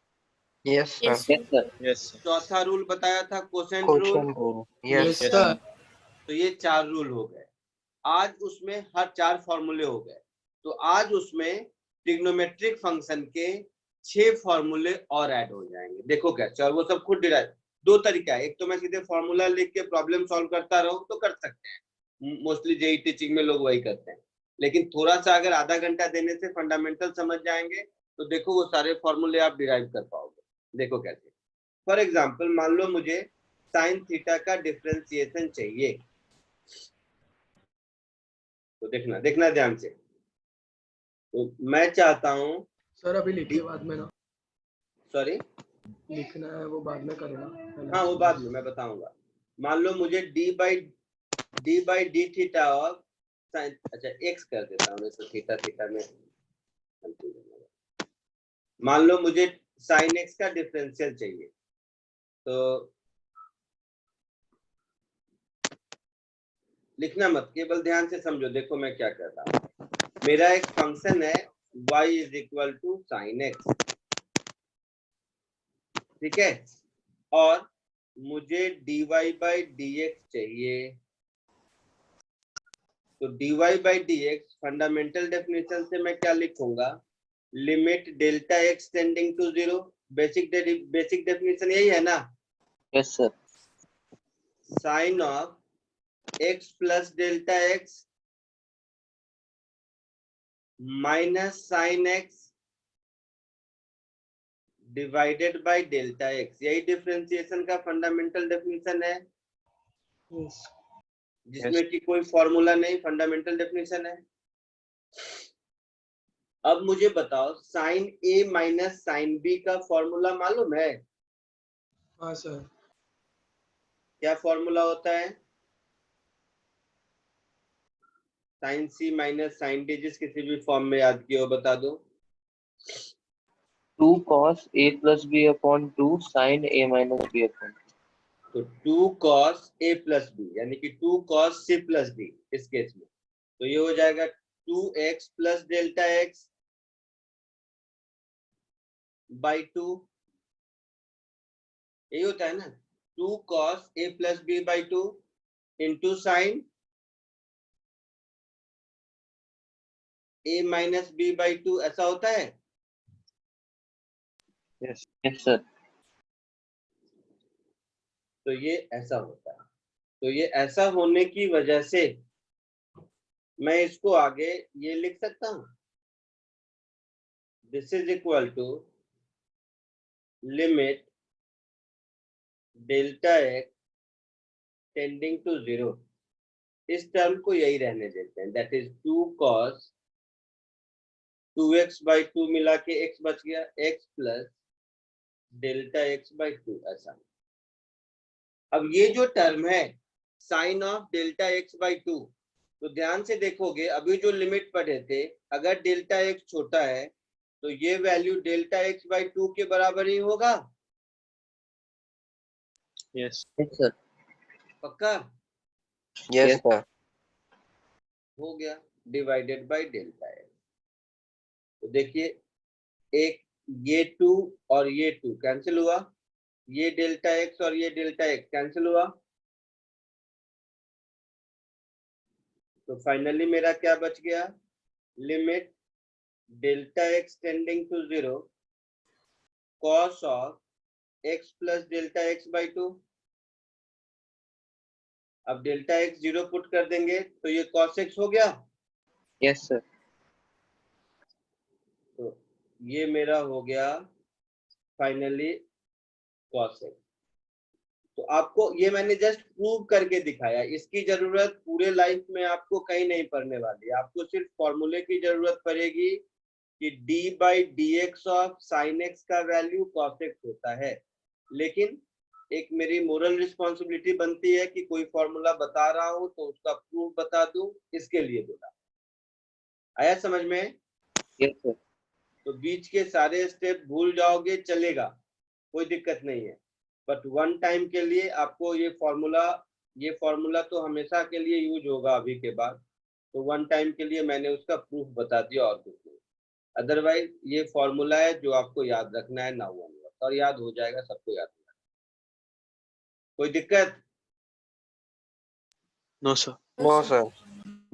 yes sir Yes, sir. Yes, sir. चौथा रूल बताया था quotient rule. Question rule yes yes sir. तो ये 4 रूल हो गए। आज उसमें हर 4 फॉर्मूले हो गए। तो आज उसमें ट्रिग्नोमेट्रिक फंक्शन के 6 फॉर्मूले और ऐड हो जाएंगे। देखो कैसे, और वो सब खुद डिराइव। 2 तरीका है, एक तो मैं सीधे फॉर्मूला लिख के प्रॉब्लम सॉल्व करता रहूं तो कर सकते हैं, मोस्टली जेई टीचिंग में लोग वही करते हैं। लेकिन थोड़ा सा अगर आधा घंटा देने से फंडामेंटल समझ जाएंगे तो देखो वो सारे फॉर्मूले आप डिराइव कर पाओगे। देखो कैसे, फॉर एग्जाम्पल मान लो मुझे साइन थीटा का डिफरेंशिएशन चाहिए, तो देखना ध्यान से। तो मैं चाहता हूं, सर अभी लिखिए बाद में ना, सॉरी लिखना है वो बाद में करना है ना। हाँ वो बाद में मैं बताऊंगा। मान लो मुझे d बाई डी थीटा और साइन, अच्छा x कर देता हूँ, तो थीटा थीटा में confusion होगा। मान लो मुझे साइन x का डिफरेंशियल चाहिए, तो लिखना मत, केवल ध्यान से समझो। देखो मैं क्या कर रहा हूँ, मेरा एक फंक्शन है y is equal to sine x, ठीक है, और मुझे dy बाई dx चाहिए। तो dy by dx fundamental definition से मैं क्या लिखूंगा, limit delta x tending to 0। Basic definition यही है ना, Yes, sir. Sine of x plus delta x minus sine x divided by delta x, यही डिफरेंशिएशन का फंडामेंटल डेफिनेशन है, यस जिसमें कि कोई फॉर्मूला नहीं, फंडामेंटल डेफिनेशन है। अब मुझे बताओ sine a minus sine b का फॉर्मूला मालूम है? हाँ सर। क्या फॉर्मूला होता है? Sine c minus sine d, जिस किसी भी फॉर्म में याद किया हो बता दो। 2 cos a plus b upon 2 sin a minus b upon 2. तो 2 cos a प्लस b यानी कि 2 cos c प्लस d इस केस में, तो ये हो जाएगा 2x plus delta x by 2, यही होता है ना, 2 cos a plus b by 2 into sine a minus b by 2, ऐसा होता है। Yes. Yes, sir. तो ये ऐसा होता है। तो ये ऐसा होने की वजह से मैं इसको आगे ये लिख सकता हूं, this is equal to limit delta x tending to 0। इस टर्म को यही रहने देते हैं, that is 2 cos 2x by 2 मिला के x बच गया, x plus delta x by 2 ऐसा। अब ये जो टर्म है sine of delta x by 2, तो ध्यान से देखोगे अभी जो लिमिट पढ़े थे, अगर डेल्टा x छोटा है तो ये वैल्यू डेल्टा x बाई 2 के बराबर ही होगा, Yes. Yes, sir. पक्का? Yes Yes. सर हो गया डिवाइडेड बाई डेल्टा x। तो देखिए एक ये 2 और ये 2 कैंसिल हुआ, ये डेल्टा x और ये डेल्टा x कैंसिल हुआ, तो फाइनली मेरा क्या बच गया, limit delta x tending to 0 cos of x plus delta x by 2। अब डेल्टा x 0 पुट कर देंगे तो ये cos x हो गया, Yes, sir. तो ये मेरा हो गया फाइनली cos x। तो आपको ये मैंने जस्ट प्रूव करके दिखाया, इसकी जरूरत पूरे लाइफ में आपको कहीं नहीं पड़ने वाली, आपको सिर्फ फॉर्मूले की जरूरत पड़ेगी कि d by d x of sine x का वैल्यू cos x होता है। लेकिन एक मेरी मोरल रिस्पॉन्सिबिलिटी बनती है कि कोई फॉर्मूला बता रहा हूं तो उसका प्रूफ बता दूं, इसके लिए बोला। आया समझ में? Yes, sir. तो बीच के सारे स्टेप भूल जाओगे चलेगा, कोई दिक्कत नहीं है, बट वन टाइम के लिए आपको ये फॉर्मूला तो हमेशा के लिए यूज होगा अभी के बाद, तो वन टाइम के लिए मैंने उसका प्रूफ बता दिया और कुछ नहीं। अदरवाइज ये फॉर्मूला है जो आपको याद रखना है नाउ ऑनवर्ड, और याद हो जाएगा, सबको याद हो जाएगा। कोई दिक्कत? No sir. No sir.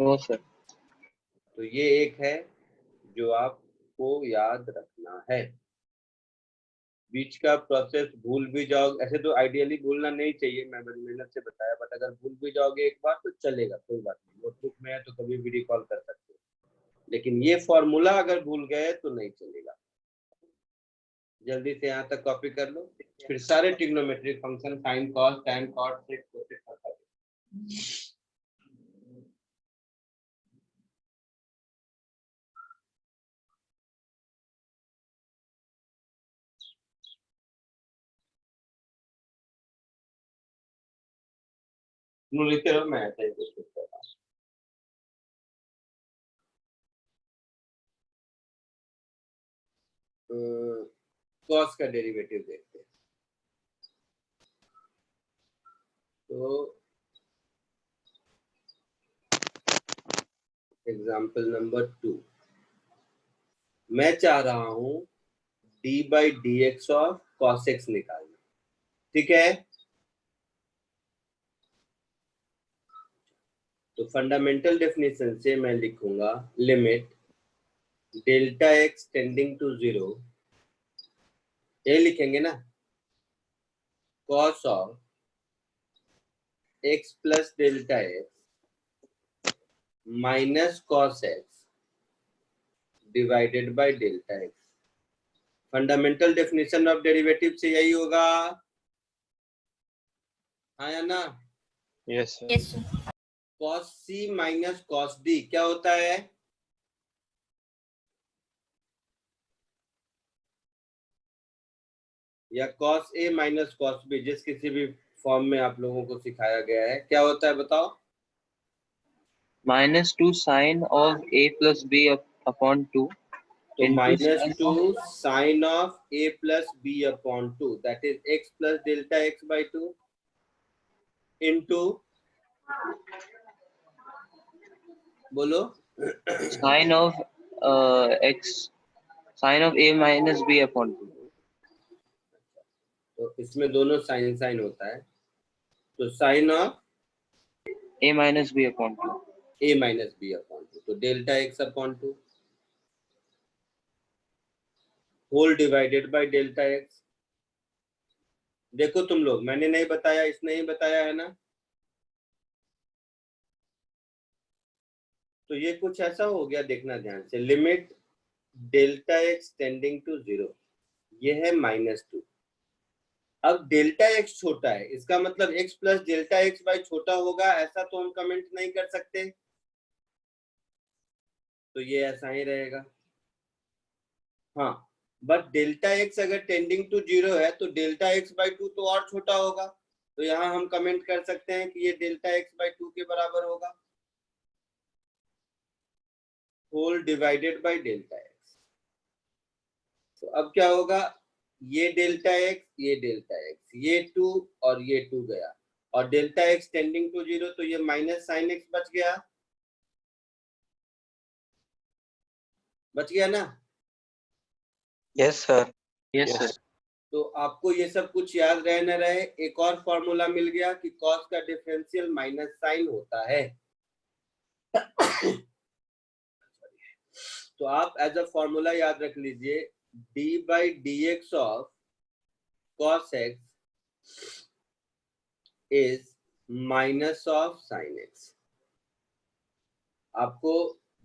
No sir. तो ये एक है जो आपको याद रखना है। बीच का प्रोसेस भूल भी जाओ, ऐसे तो आइडियली भूलना नहीं चाहिए, मैं बड़ी मेहनत से बताया, बट अगर भूल भी जाओगे एक बार तो चलेगा, कोई बात नहीं, नोटबुक में है तो कभी भी रिकॉल कर सकते हो। लेकिन ये फॉर्मूला अगर भूल गए तो नहीं चलेगा। जल्दी से यहाँ तक कॉपी कर लो, फिर सारे trigonometric function sine cos tan cot sec cosec कर लिखते रहो, मैं ऐसा ही कुछ कर रहा हूँ। कॉस का डेरिवेटिव देखते हैं। तो एग्जाम्पल नंबर 2, मैं चाह रहा हूं d/dx ऑफ cos x निकालना, ठीक है। तो फंडामेंटल डेफिनेशन से मैं लिखूंगा limit delta x tending to 0, ये लिखेंगे ना, cos of x plus delta x minus cos x divided by delta x। Fundamental definition of derivative से यही होगा, हाँ या ना? Yes sir. cos c minus cos d क्या होता है? या cos a minus cos b, जिस किसी भी फॉर्म में आप लोगों को सिखाया गया है, क्या होता है बताओ? -2 sin of a plus b upon 2 तो into -2 sin of a plus b upon 2, that is x plus delta x by 2 into, बोलो, sin of x sin of a minus b upon 2। तो इसमें दोनों साइन साइन होता है, तो sine of a minus b upon 2। a minus b upon 2, तो delta x upon 2 whole divided by delta x। देखो तुम लोग, मैंने नहीं बताया, इसने ही बताया है ना। तो ये कुछ ऐसा हो गया, देखना ध्यान से, limit delta x tending to 0, ये है -2। अब डेल्टा x छोटा है, इसका मतलब x plus delta x by छोटा होगा, ऐसा तो हम कमेंट नहीं कर सकते, तो ये ऐसा ही रहेगा। हाँ, बट डेल्टा x अगर टेंडिंग टू 0 है तो डेल्टा x बाई 2 तो और छोटा होगा, तो यहाँ हम कमेंट कर सकते हैं कि ये डेल्टा x बाई 2 के बराबर होगा, whole divided by delta x। तो अब क्या होगा, ये डेल्टा x, ये डेल्टा x, ये 2 और ये 2 गया, और डेल्टा x टेंडिंग टू 0, तो ये माइनस साइन x बच गया, बच गया ना? Yes sir. Yes sir. तो आपको ये सब कुछ याद रहे न रहे, एक और फॉर्मूला मिल गया कि कॉस का डिफरेंशियल माइनस साइन होता है। तो आप एज अ फॉर्मूला याद रख लीजिए, d/dx of cos x is minus of sign x। आपको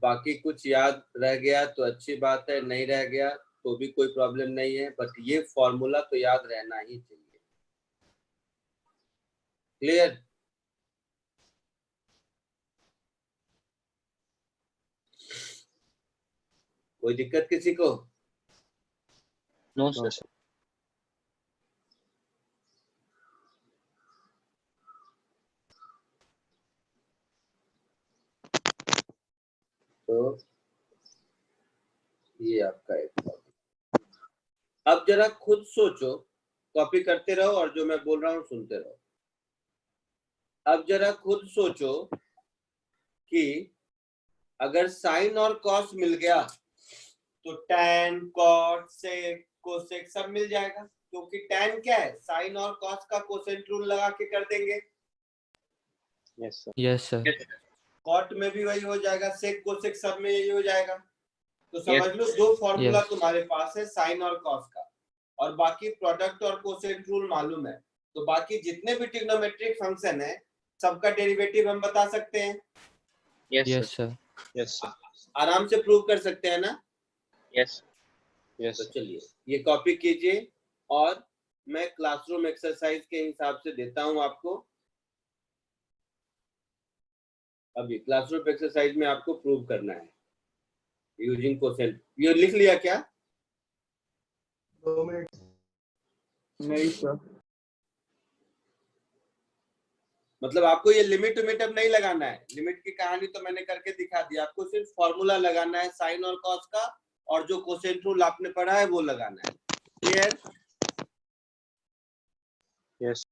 बाकी कुछ याद रह गया तो अच्छी बात है, नहीं रह गया तो भी कोई प्रॉब्लम नहीं है, बट ये फॉर्मूला तो याद रहना ही चाहिए। क्लियर? कोई दिक्कत किसी को? No sir. तो ये आपका एक प्रॉब्लम। अब जरा खुद सोचो, कॉपी करते रहो और जो मैं बोल रहा हूं सुनते रहो। अब जरा खुद सोचो कि अगर साइन और कॉस मिल गया तो tan cot sec cosec सब मिल जाएगा, क्योंकि tan क्या है, साइन और cos का कोसेंट रूल लगा के कर देंगे। Yes sir. Yes sir. cot में भी वही हो जाएगा, sec cosec सब में यही हो जाएगा। तो समझ लो दो फॉर्मूला तुम्हारे पास है साइन और cos का, और बाकी प्रोडक्ट और कोसेंट रूल मालूम है। तो बाकी जितने भी ट्रिग्नोमेट्रिक फंक्शन है सबका डेरिवेटिव हम बता सकते हैं। Yes sir. Yes sir. आराम से प्रूव कर सकते हैं ना। यस यस तो चलिए ये कॉपी कीजिए और मैं क्लासरूम एक्सरसाइज के हिसाब से देता हूं आपको। अभी क्लासरूम एक्सरसाइज में आपको प्रूव करना है यूजिंग कोसेंट। ये लिख लिया क्या? 2 मिनट। नहीं सर। मतलब आपको ये लिमिट विमिट अब नहीं लगाना है, लिमिट की कहानी तो मैंने करके दिखा दी, आपको सिर्फ फॉर्मूला लगाना है साइन और कॉस का, और जो कोसेंट रूल आपने पढ़ा है वो लगाना है। क्लियर? यस।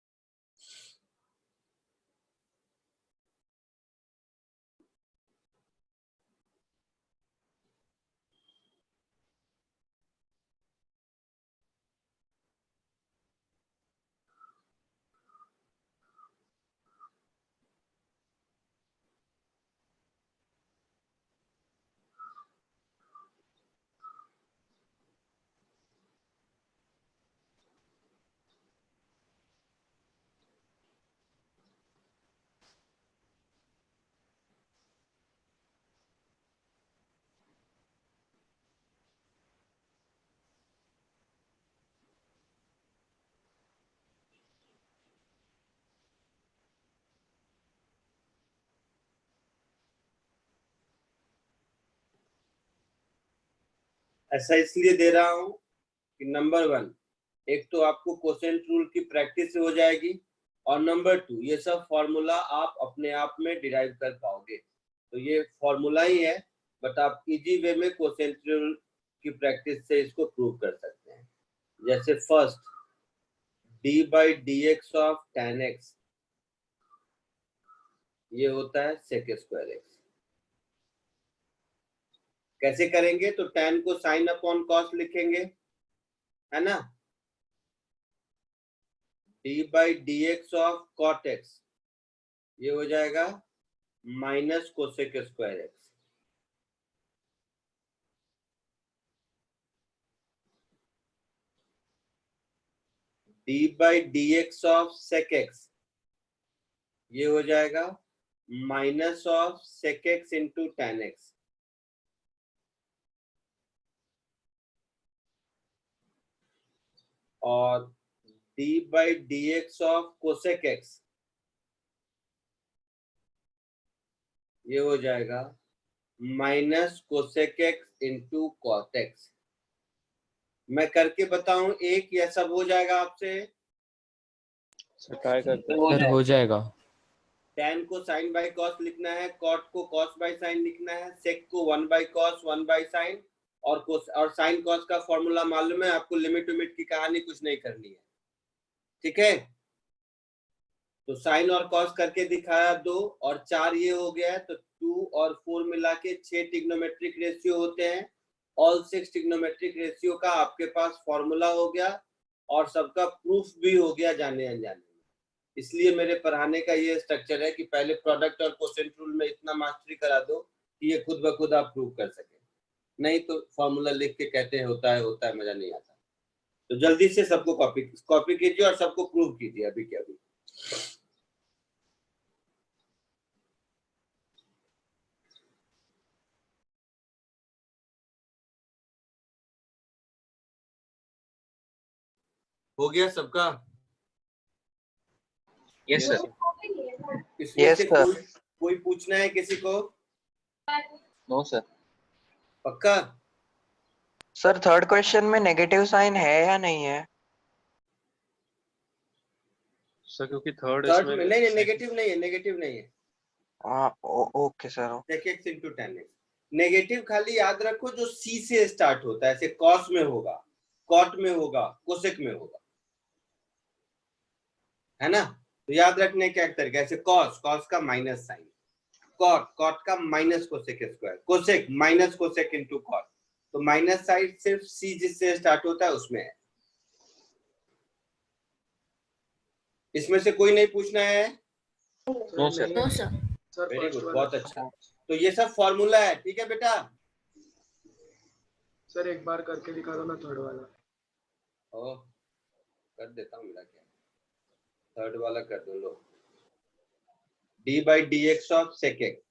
ऐसा इसलिए दे रहा हूं कि नंबर 1, एक तो आपको कोसेंट रूल की प्रैक्टिस हो जाएगी, और नंबर 2 ये सब फॉर्मूला आप अपने आप में डिराइव कर पाओगे। तो ये फॉर्मूला ही है, बट आप इजी वे में कोसेंट रूल की प्रैक्टिस से इसको प्रूव कर सकते हैं। जैसे first, d by d x of tan x, ये होता है sec स्क्वायर x। कैसे करेंगे? तो tan को साइन अपॉन कॉस लिखेंगे, है ना। d by d x of cot x, ये हो जाएगा minus cosec square x। d by d x of sec x, ये हो जाएगा minus of sec x into tan x। और d by d x of cosec x, ये हो जाएगा minus cosec x into cot x। मैं करके बताऊं एक, या सब हो जाएगा आपसे? सर ट्राई करते हैं। सर हो जाएगा। tan को साइन बाई कॉस लिखना है, कॉट को कॉस बाई साइन लिखना है, सेक को 1 बाई कॉस 1 बाई साइन, और साइन कॉस का फॉर्मूला मालूम है आपको, लिमिट विमिट की कहानी कुछ नहीं करनी है। ठीक है, तो साइन और कॉस करके दिखाया 2 और 4, ये हो गया है। तो 2 और 4 मिला के 6 ट्रिग्नोमेट्रिक रेशियो होते हैं। ऑल 6 ट्रिग्नोमेट्रिक रेशियो का आपके पास फॉर्मूला हो गया, और सबका प्रूफ भी हो गया जाने अनजाने में। इसलिए मेरे पढ़ाने का ये स्ट्रक्चर है कि पहले प्रोडक्ट और कोसेंट रूल में इतना मास्टरी करा दो कि ये खुद ब खुद आप प्रूव कर सके। नहीं तो फॉर्मूला लिख के कहते हैं होता है, मजा नहीं आता। तो जल्दी से सबको कॉपी कीजिए और सबको प्रूव कीजिए अभी के अभी। हो गया सबका? Yes sir. इसमें Yes, से sir. कोई पूछना है किसी को? No sir. पक्का? सर थर्ड क्वेश्चन में नेगेटिव साइन है या नहीं है? सर क्योंकि थर्ड थर्ड इसमें में नहीं, नेगेटिव नहीं है, नेगेटिव नहीं है। Okay sir. sec x into tan x। Negative खाली याद रखो जो c से स्टार्ट होता है, ऐसे कॉस में होगा, कॉट में होगा, कोसेक में होगा, है ना। तो याद रखने क्या तरीका, ऐसे कॉस का माइनस साइन, कॉट का minus cosec square, cosec minus cosec into cot, तो माइनस साइड सिर्फ सी जिससे स्टार्ट होता है उसमें है। इसमें से कोई नहीं पूछना है? No sir. नहीं है। सर वेरी फर्स्ट गुड, वाला। बहुत अच्छा। तो ये सब फॉर्मूला है, ठीक है बेटा। सर एक बार करके दिखा दो ना थर्ड वाला। ओ, कर देता हूँ, मेरा क्या, थर्ड वाला कर दो। लो, d by d x of sec x,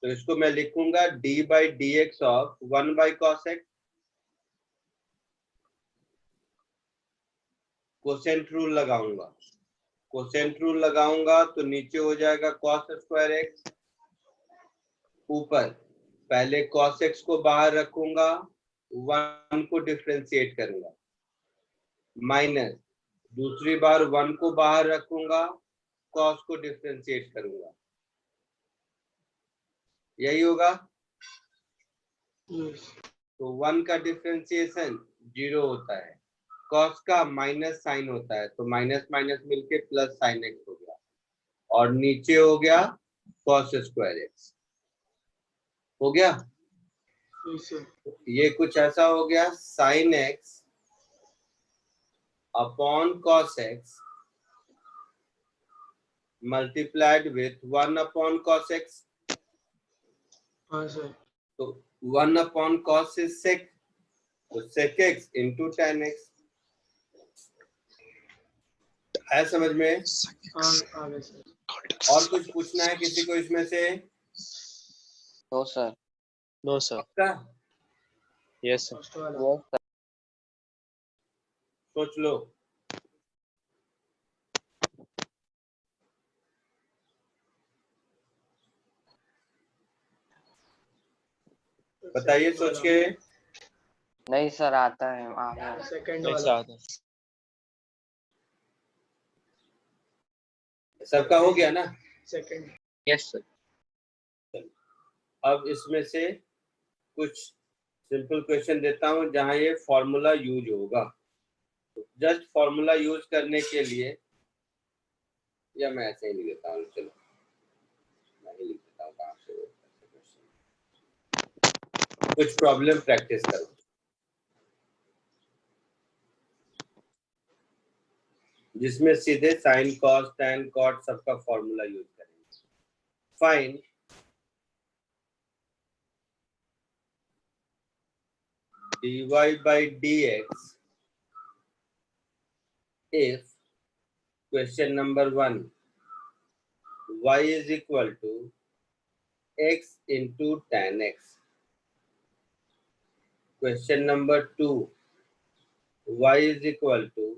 तो इसको मैं लिखूंगा d by d x of 1 by cos x. Quotient rule लगाऊंगा, कोसेंट रूल लगाऊंगा तो नीचे हो जाएगा कॉस स्क्वायर एक्स, ऊपर पहले कॉस एक्स को बाहर रखूंगा, 1 को डिफरेंशिएट करूंगा, माइनस दूसरी बार 1 को बाहर रखूंगा, कॉस को डिफरेंशिएट करूंगा। यही होगा। यस। तो 1 का डिफरेंशिएशन 0 होता है, कॉस का माइनस साइन होता है, तो माइनस माइनस मिलके प्लस साइन एक्स हो गया, और नीचे हो गया कॉस स्क्वायर एक्स। हो गया। Yes sir. ये कुछ ऐसा हो गया, sine x upon cos x multiplied with 1 upon cos x. हाँ सर। तो 1 अपॉन कॉस इज सेक, तो sec x into tan x. है समझ में? आ गए सर। और कुछ पूछना है किसी को इसमें से? No sir. No sir. पक्का? Yes sir. फर्स्ट वाला। Yes sir. सोच लो। बताइए सोच के। नहीं सर, आता है, आ गया। सेकंड एक वाला। साथ। सबका हो गया ना? सेकंड। Yes sir. अब इसमें से कुछ सिंपल क्वेश्चन देता हूं जहां ये फॉर्मूला यूज होगा। जस्ट फॉर्मूला यूज करने के लिए, या मैं ऐसे ही लिख देता हूँ, चलो मैं ही लिख देता हूँ, कहाँ से कुछ प्रॉब्लम प्रैक्टिस करो। जिसमें सीधे साइन कॉस टैन कॉट सबका फॉर्मूला यूज करेंगे। Fine dy by dx if question number 1 y is equal to x into tan x, question number 2 y is equal to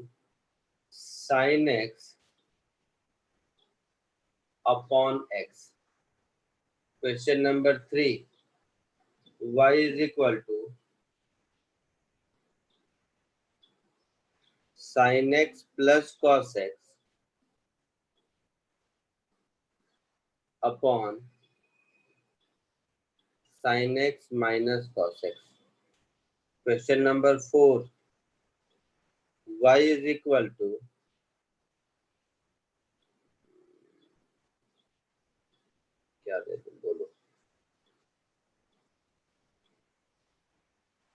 sin x upon x, question number 3 y is equal to sin x plus cos x upon sin x minus cos x, question number 4 y is equal to क्या दे दूं, बोलो,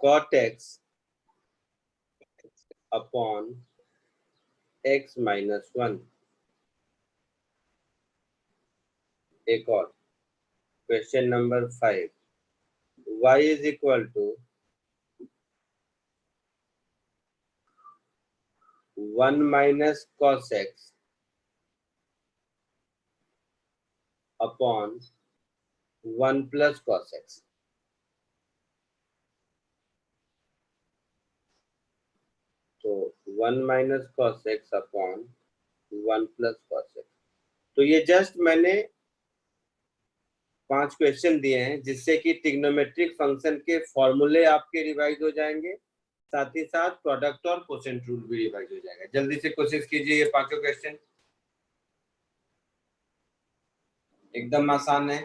cot x upon x minus 1। एक और, question number 5 y is equal to 1 minus cos x upon 1 plus cos x। तो 1 minus cos x upon 1 plus cos x। तो ये just मैंने 5 question दिए हैं जिससे कि ट्रिग्नोमेट्रिक फंक्शन के फॉर्मूले आपके रिवाइज हो जाएंगे, साथ ही साथ प्रोडक्ट और कोसेंट रूल भी रिवाइज हो जाएगा। जल्दी से कोशिश कीजिए, ये 5 क्वेश्चन एकदम आसान है।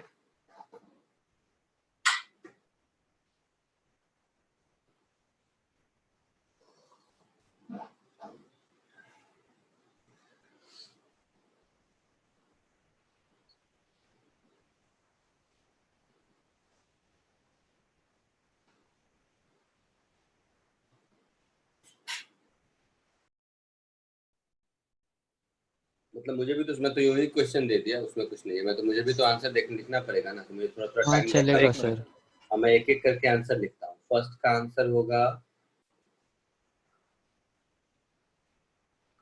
मतलब मुझे भी तो उसमें तो यही क्वेश्चन दे दिया, उसमें कुछ नहीं है, मैं तो मुझे भी तो आंसर लिखना पड़ेगा ना, तो मुझे थोड़ा थोड़ा हाँ टाइम चलेगा सर। और मैं एक एक करके आंसर लिखता हूँ। फर्स्ट का आंसर होगा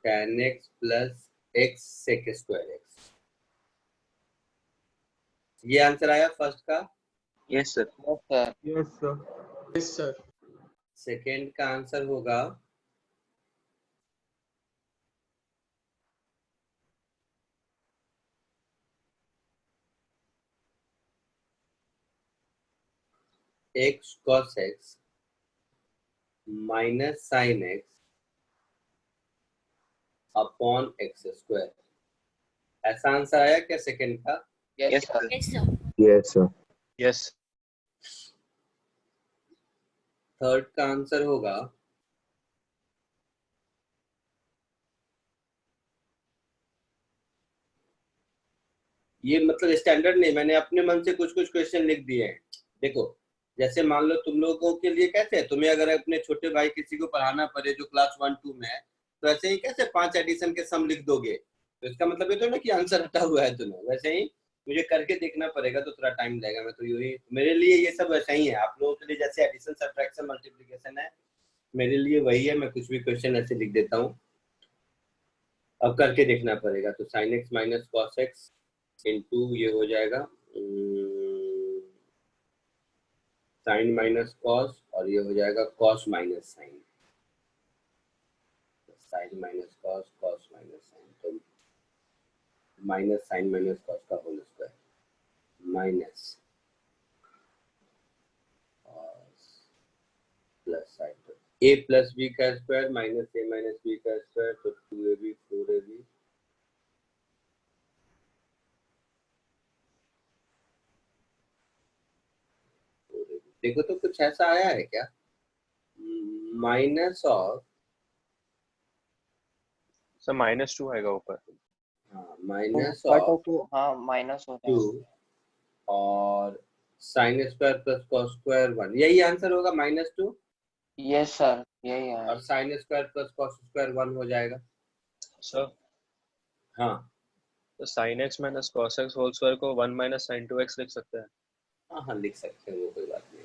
tan x plus x sec square x। ये आंसर आया फर्स्ट का। Yes, sir. Yes, sir. Yes sir. Yes sir. Second का आंसर होगा x cos x minus sine x upon x square. ऐसा आंसर आया क्या सेकेंड का? Yes, sir. Yes sir. Yes. Third का आंसर होगा ये, मतलब स्टैंडर्ड नहीं, मैंने अपने मन से कुछ कुछ क्वेश्चन लिख दिए हैं। देखो जैसे मान लो तुम लोगों के लिए कैसे है, तुम्हें अगर अपने छोटे भाई किसी को पढ़ाना पड़े जो क्लास 1-2 में है, तो ऐसे ही कैसे 5 एडिशन के सम लिख दोगे, तो इसका मतलब ये तो ना कि आंसर हटा हुआ है तुम्हें। वैसे ही मुझे करके देखना पड़ेगा, तो थोड़ा टाइम लगेगा। मैं तो यही, मेरे लिए ये सब वैसा ही है। आप लोगों के लिए जैसे एडिशन सब्ट्रैक्शन मल्टीप्लिकेशन है, मेरे लिए वही है। मैं कुछ भी क्वेश्चन ऐसे लिख देता हूँ, अब करके देखना पड़ेगा। तो sign x minus cos x into ये हो जाएगा साइन माइनस कॉस, और ये हो जाएगा cos minus sine. Sine minus cos, cos minus sine, तो माइनस साइन माइनस कॉस का whole square minus cos plus sine, तो ए प्लस बी का square minus a minus B का स्क्वायर, तो 2ab 4ab। देखो तो कुछ ऐसा आया है क्या? माइनस ऑफ, सर -2 आएगा ऊपर। हाँ माइनस But ऑफ to हाँ minus होता है। 2 और sine square plus cos square 1, यही आंसर होगा -2, Yes, sir. यही है। और sine square plus cos square 1 हो जाएगा। सर हाँ तो sin x minus cos x whole square को 1 माइनस sin 2x लिख सकते हैं। हाँ हाँ लिख सकते हैं, वो कोई बात नहीं।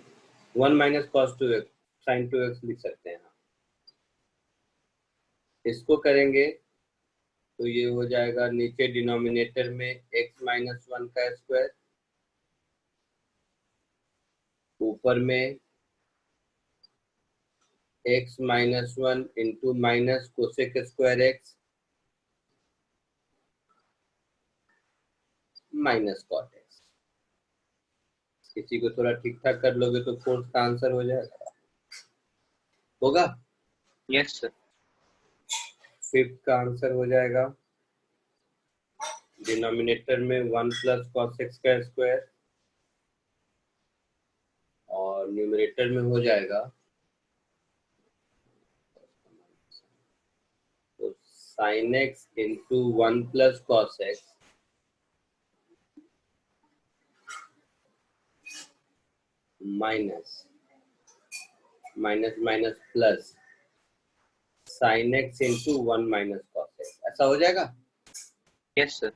1 minus cos 2x sign 2x लिख सकते हैं। हाँ इसको करेंगे तो ये हो जाएगा नीचे डिनोमिनेटर में x माइनस 1 का स्क्वायर, ऊपर में x minus 1 into minus cosec square x minus cot x। इसी को थोड़ा ठीक ठाक कर लोगे तो फोर्थ का आंसर हो जाएगा, होगा। Yes, sir. फिफ्थ का आंसर हो जाएगा डिनोमिनेटर में 1 प्लस कॉस एक्स का स्क्वायर, और न्यूमरेटर में हो जाएगा तो sine x into 1 plus cos x minus minus minus plus sine x into 1 minus cos x, ऐसा हो जाएगा। Yes, sir.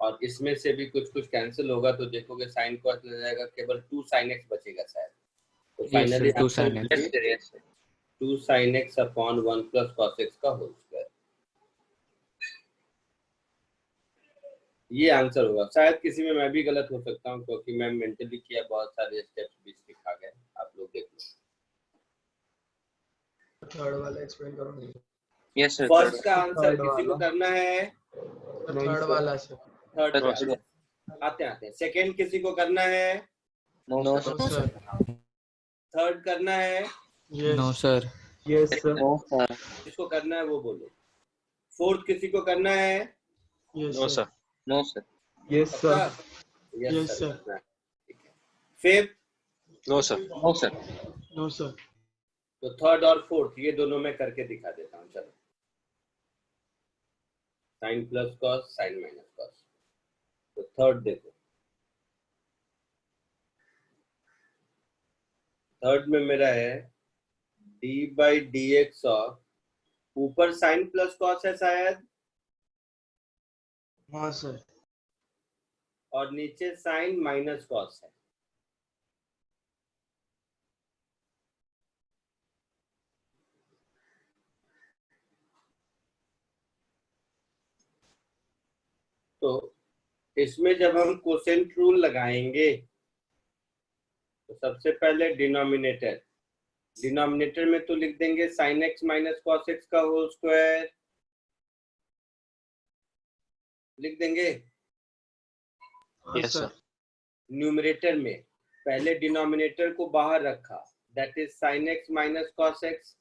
और इसमें से भी कुछ कुछ कैंसिल होगा, तो देखोगे साइन कॉस ले जाएगा, केवल 2 साइन एक्स बचेगा शायद। तो Yes, finally sir, 2 sin x. Yes, sir. Yes, sir. 2 sign x upon 1 plus cos x का होल स्क्वायर, ये आंसर होगा। शायद किसी में मैं भी गलत हो सकता हूँ, क्योंकि मैं मेंटली किया, बहुत सारे स्टेप्स बीच लिखा गया, आप लोग देख लो। थर्ड वाला एक्सप्लेन करो। Yes, sir. फर्स्ट का आंसर Third किसी को वाला। करना है? थर्ड वाला सर। थर्ड No, का sir. आते आते सेकंड किसी को करना है? No, No, sir. No sir. Third करना है? No यस। sir. Yes sir. No, sir. किसको करना है वो बोलो। फोर्थ किसी को करना है? Yes no sir. Sir. No, sir. Yes पक्का? Sir. Yes Yes, sir sir. करना है, ठीक है। Fifth? No sir. No, sir. No sir. तो थर्ड और फोर्थ ये दोनों में करके दिखा देता हूँ, चलो। Sine plus cos, sine minus cos. तो थर्ड देखो, थर्ड में मेरा है d by d x of, ऊपर साइन प्लस कॉस है शायद, हाँ सर। और नीचे साइन माइनस कॉस है। तो इसमें जब हम कोसेंट रूल लगाएंगे तो सबसे पहले डिनोमिनेटर में तो लिख देंगे sign x minus cos x का होल स्क्वायर, लिख देंगे। हाँ यस सर। सर। न्यूमरेटर में पहले डिनोमिनेटर को बाहर रखा, that is sine x minus cos x.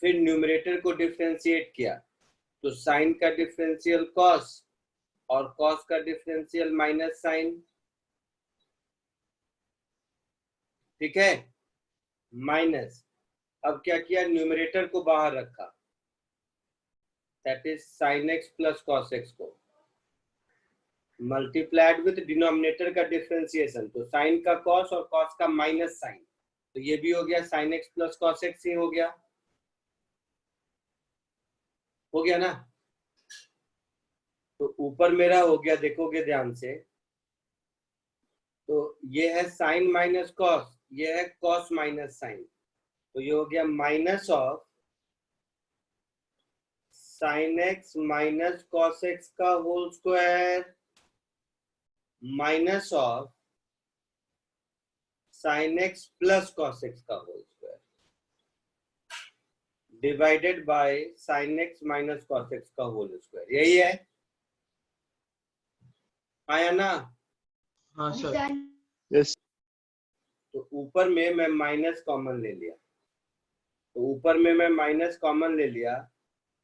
फिर न्यूमरेटर को डिफरेंशिएट किया तो साइन का डिफरेंशियल कॉस और कॉस का डिफरेंशियल माइनस साइन, ठीक है, माइनस। अब क्या किया, न्यूमरेटर को बाहर रखा, that is sine x plus cos x को मल्टीप्लाइड विद डिनोमिनेटर का डिफरेंशिएशन, तो साइन का कॉस और कॉस का माइनस साइन, तो ये भी हो गया sine x plus cos x ही हो गया ना। तो ऊपर मेरा हो गया, देखोगे ध्यान से, तो ये है साइन माइनस कॉस, ये है कॉस माइनस साइन, तो ये हो गया minus of sine x minus cos x का whole square minus of sine x plus cos x का whole square divided by sine x minus cos x का whole square. यही है, आया ना। हाँ सर। यस। तो ऊपर में मैं माइनस कॉमन ले लिया, तो ऊपर में मैं माइनस कॉमन ले लिया,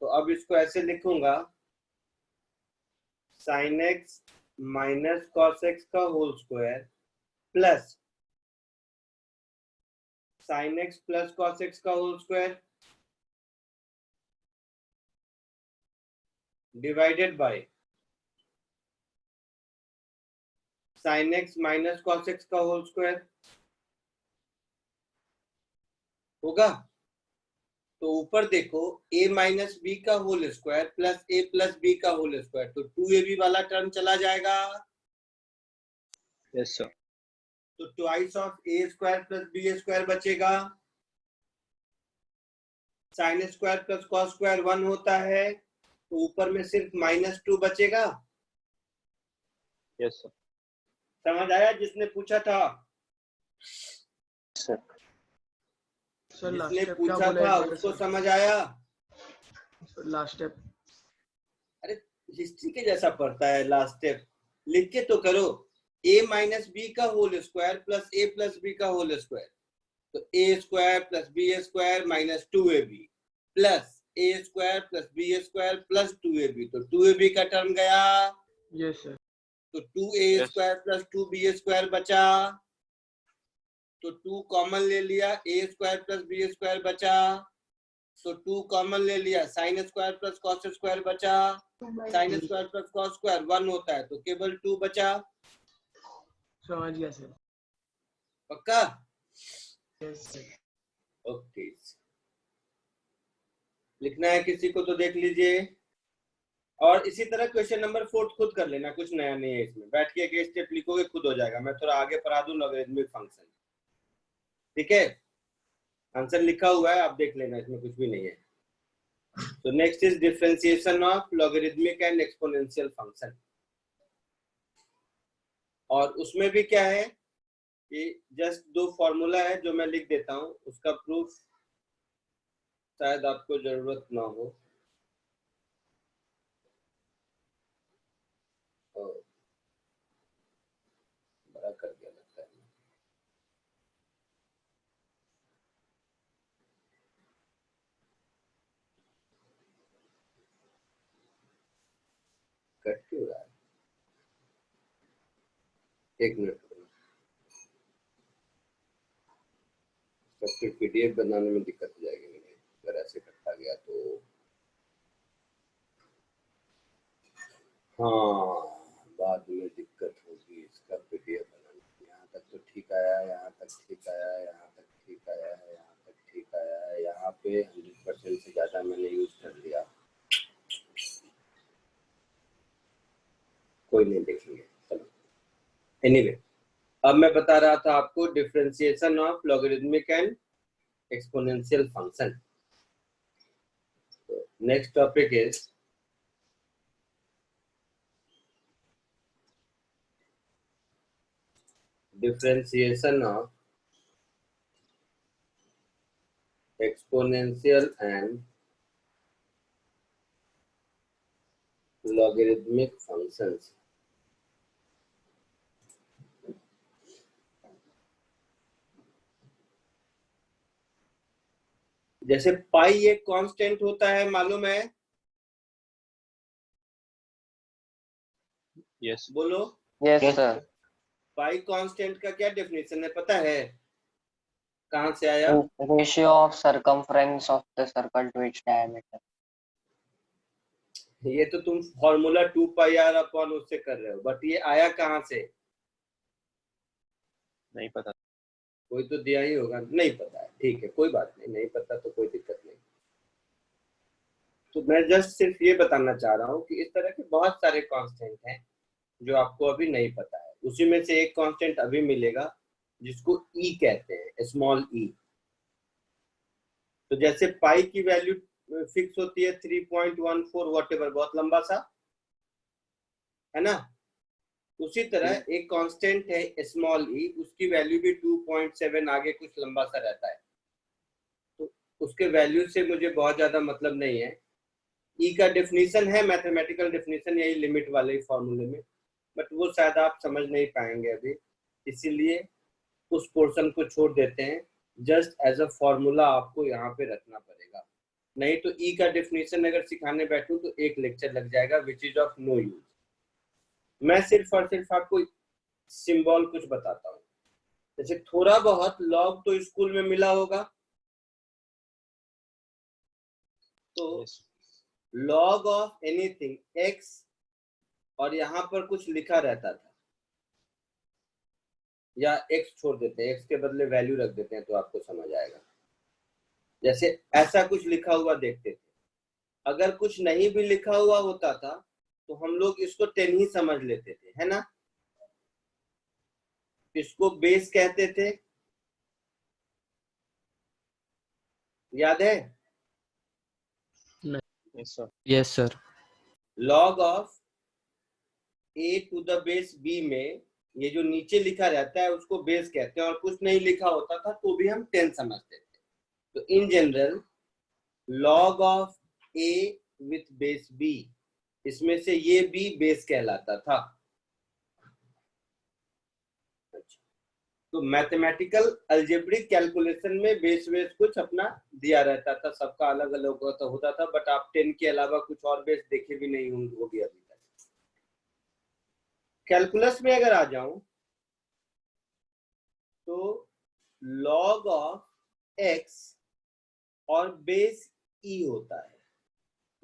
तो अब इसको ऐसे लिखूंगा sine x minus cos x का whole square plus sine x plus cos x का whole square divided by sine x minus cos x का होल स्क्वायर होगा। तो ऊपर देखो a माइनस बी का whole square plus a plus B का whole square, तो 2ab वाला टर्म चला जाएगा, यस सर। तो twice of a square plus B square बचेगा। Sine square plus cos square 1 होता है, तो ऊपर में सिर्फ -2 बचेगा। Yes sir. समझ आया जिसने पूछा था? सर सर लास्ट जिसने स्टेप क्या पूछा बोला था एक बार उसको सर? समझ आया? Last step. अरे हिस्ट्री के जैसा पढ़ता है लास्ट स्टेप, लिख के तो करो। a माइनस बी का whole square plus a plus B का होल स्क्वायर, तो a square plus B square minus 2ab plus a square plus B square plus 2ab, तो 2ab का टर्म गया, यस सर। तो 2a square plus 2b square बचा, तो 2 common ले लिया, a square plus B square बचा, तो 2 कॉमन ले लिया, sine square plus cos square बचा, sine square plus cos square 1 होता है, तो केवल 2 बचा। समझ गया सर। पक्का? Yes sir. ओके, लिखना है किसी को तो देख लीजिए, और इसी तरह क्वेश्चन नंबर 4 खुद कर लेना, कुछ नया नहीं है इसमें, बैठ के एक स्टेप लिखोगे खुद हो जाएगा, मैं थोड़ा आगे पढ़ा दूं लॉगरिथमिक फंक्शन, ठीक है? आंसर लिखा हुआ है, आप देख लेना, इसमें कुछ भी नहीं है। तो next is differentiation of logarithmic and exponential function, और उसमें भी क्या है कि जस्ट 2 फॉर्मूला है जो मैं लिख देता हूं, उसका प्रूफ शायद आपको जरूरत ना हो। बड़ा कर दिया लगता है, कट क्यों रहा है? 1 मिनट, फिर पीडीएफ बनाने में दिक्कत हो जाएगी मुझे अगर ऐसे कटा गया तो। हाँ, बाद में दिक्कत होगी इसका पीडीएफ बनाने में। यहाँ तक तो ठीक आया है, यहाँ तक ठीक आया है, यहाँ तक ठीक आया है, यहाँ तक ठीक आया है, यहाँ पे 100% से ज़्यादा मैंने यूज कर लिया। नहीं देखेंगे, चलो एनीवे। अब मैं बता रहा था आपको differentiation of logarithmic and exponential function. Next topic is differentiation of exponential and logarithmic functions। जैसे पाई एक कांस्टेंट होता है, मालूम है? यस बोलो, Yes, sir. पाई कांस्टेंट का क्या डेफिनेशन है, पता है? कहां से आया? Ratio of circumference of the circle to its diameter. ये तो तुम फॉर्मूला 2 पाई आर अपॉन उससे कर रहे हो, बट ये आया कहां से? नहीं पता। कोई तो दिया ही होगा, नहीं पता है, ठीक है, कोई बात नहीं, नहीं पता तो कोई दिक्कत नहीं। तो मैं जस्ट सिर्फ ये बताना चाह रहा हूँ कि इस तरह के बहुत सारे कांस्टेंट हैं जो आपको अभी नहीं पता है। उसी में से एक कांस्टेंट अभी मिलेगा जिसको ई कहते हैं, स्मॉल ई। तो जैसे पाई की वैल्यू फिक्स होती है 3.14 व्हाटएवर, बहुत लंबा सा है ना। उसी तरह एक कांस्टेंट है स्मॉल ई, उसकी वैल्यू भी 2.7 आगे कुछ लंबा सा रहता है। तो उसके वैल्यू से मुझे बहुत ज्यादा मतलब नहीं है। ई का डेफिनेशन है, मैथमेटिकल डेफिनेशन, यही लिमिट वाले फॉर्मूले में, बट वो शायद आप समझ नहीं पाएंगे अभी, इसीलिए उस पोर्शन को छोड़ देते हैं। जस्ट एज अ फॉर्मूला आपको यहाँ पे रखना पड़ेगा, नहीं तो ई का डेफिनेशन अगर सिखाने बैठूं तो एक लेक्चर लग जाएगा, which is of no use. मैं सिर्फ और सिर्फ आपको सिंबल कुछ बताता हूँ। जैसे थोड़ा बहुत लॉग तो स्कूल में मिला होगा, तो लॉग ऑफ एनीथिंग एक्स, और यहाँ पर कुछ लिखा रहता था, या एक्स छोड़ देते हैं, एक्स के बदले वैल्यू रख देते हैं तो आपको समझ आएगा। जैसे ऐसा कुछ लिखा हुआ देखते थे, अगर कुछ नहीं भी लिखा हुआ होता था तो हम लोग इसको 10 ही समझ लेते थे, है ना। इसको बेस कहते थे, याद है? Yes sir. Yes sir. Log of a to the base b में ये जो नीचे लिखा रहता है उसको बेस कहते हैं, और कुछ नहीं लिखा होता था तो भी हम 10 समझते थे। तो in general log of a with base b, इसमें से ये b बेस कहलाता था। तो मैथमेटिकल अलजेब्रिक कैलकुलेशन में बेस कुछ अपना दिया रहता था, सबका अलग अलग होता था, बट आप 10 के अलावा कुछ और बेस देखे भी नहीं होंगे अभी तक। कैलकुलस में अगर आ जाऊं तो लॉग ऑफ x और बेस e होता है।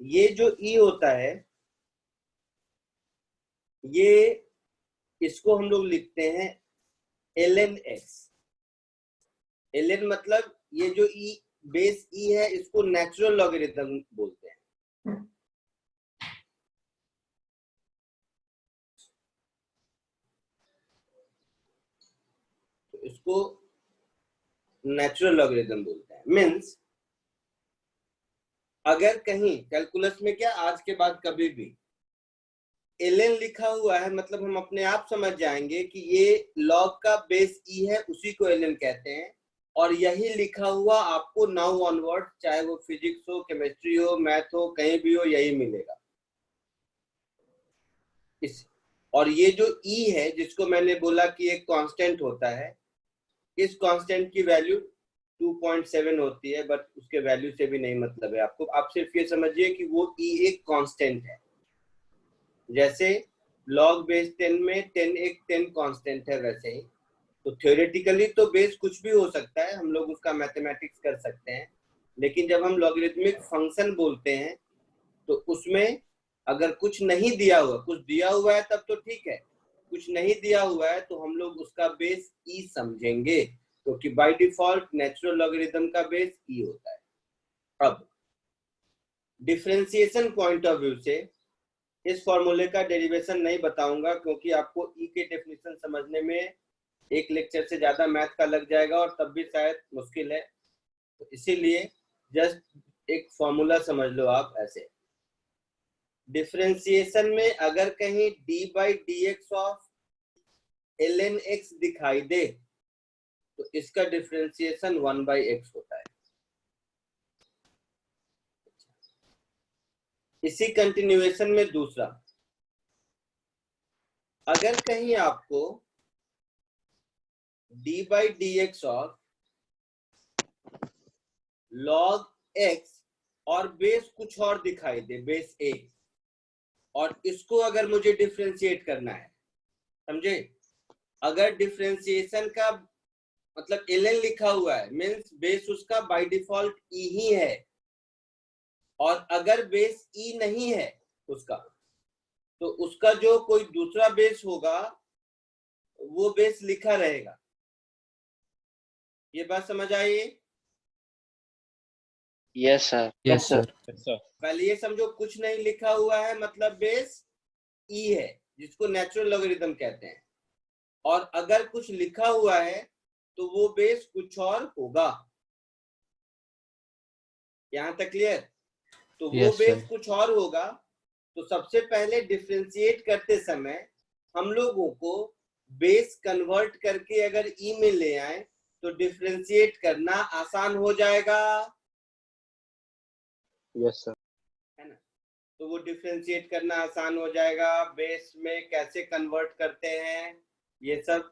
ये जो e होता है, ये इसको हम लोग लिखते हैं ln x। ln मतलब ये जो e बेस e है, इसको नेचुरल लॉगरिथम बोलते हैं। तो इसको नेचुरल लॉगरिथम बोलते हैं। मीन्स अगर कहीं कैलकुलस में, क्या आज के बाद कभी भी ln लिखा हुआ है, मतलब हम अपने आप समझ जाएंगे कि ये लॉग का बेस e है, उसी को ln कहते हैं। और यही लिखा हुआ आपको नाउ ऑनवर्ड, चाहे वो फिजिक्स हो, केमिस्ट्री हो, मैथ हो, कहीं भी हो, यही मिलेगा। इस और ये जो e है, जिसको मैंने बोला कि एक कांस्टेंट होता है, इस कांस्टेंट की वैल्यू 2.7 होती है, बट उसके वैल्यू से भी नहीं मतलब है आपको। आप सिर्फ ये समझिए कि वो e एक कांस्टेंट है। जैसे log बेस 10 में 10 कांस्टेंट है, वैसे ही तो थ्योरेटिकली तो बेस कुछ भी हो सकता है, हम लोग उसका मैथमेटिक्स कर सकते हैं। लेकिन जब हम लॉगरिथमिक फंक्शन बोलते हैं तो उसमें अगर कुछ नहीं दिया हुआ, कुछ दिया हुआ है तब तो ठीक है, कुछ नहीं दिया हुआ है तो हम लोग उसका बेस e समझेंगे, क्योंकि बाय डिफॉल्ट नेचुरल लॉगरिथम का बेस e होता है। अब डिफरेंशिएशन पॉइंट ऑफ व्यू से इस फॉर्मूले का डेरिवेशन नहीं बताऊंगा क्योंकि आपको ई के डेफिनेशन समझने में एक लेक्चर से ज्यादा मैथ का लग जाएगा और तब भी शायद मुश्किल है, तो इसीलिए जस्ट एक फॉर्मूला समझ लो आप ऐसे। डिफरेंशिएशन में अगर कहीं D by d x of ln x दिखाई दे तो इसका डिफरेंशिएशन 1/x होता है। इसी कंटिन्यूएशन में दूसरा, अगर कहीं आपको d by d x of log x और बेस कुछ और दिखाई दे, बेस a, और इसको अगर मुझे डिफरेंशिएट करना है, समझे? अगर डिफरेंशिएशन का मतलब ln लिखा हुआ है मीन्स बेस उसका बाय डिफॉल्ट e ही है, और अगर बेस e नहीं है उसका, तो उसका जो कोई दूसरा बेस होगा वो बेस लिखा रहेगा। ये बात समझ आई? Yes, sir. Yes sir. पहले ये समझो कुछ नहीं लिखा हुआ है मतलब बेस e है, जिसको नेचुरल लॉगरिथम कहते हैं, और अगर कुछ लिखा हुआ है तो वो बेस कुछ और होगा। यहां तक क्लियर? तो वो Yes, बेस sir. कुछ और होगा। तो सबसे पहले डिफरेंशिएट करते समय हम लोगों को बेस कन्वर्ट करके अगर ई में ले आए तो डिफरेंशिएट करना आसान हो जाएगा, यस सर। है ना? तो वो डिफरेंशिएट करना आसान हो जाएगा। बेस में कैसे कन्वर्ट करते हैं ये सब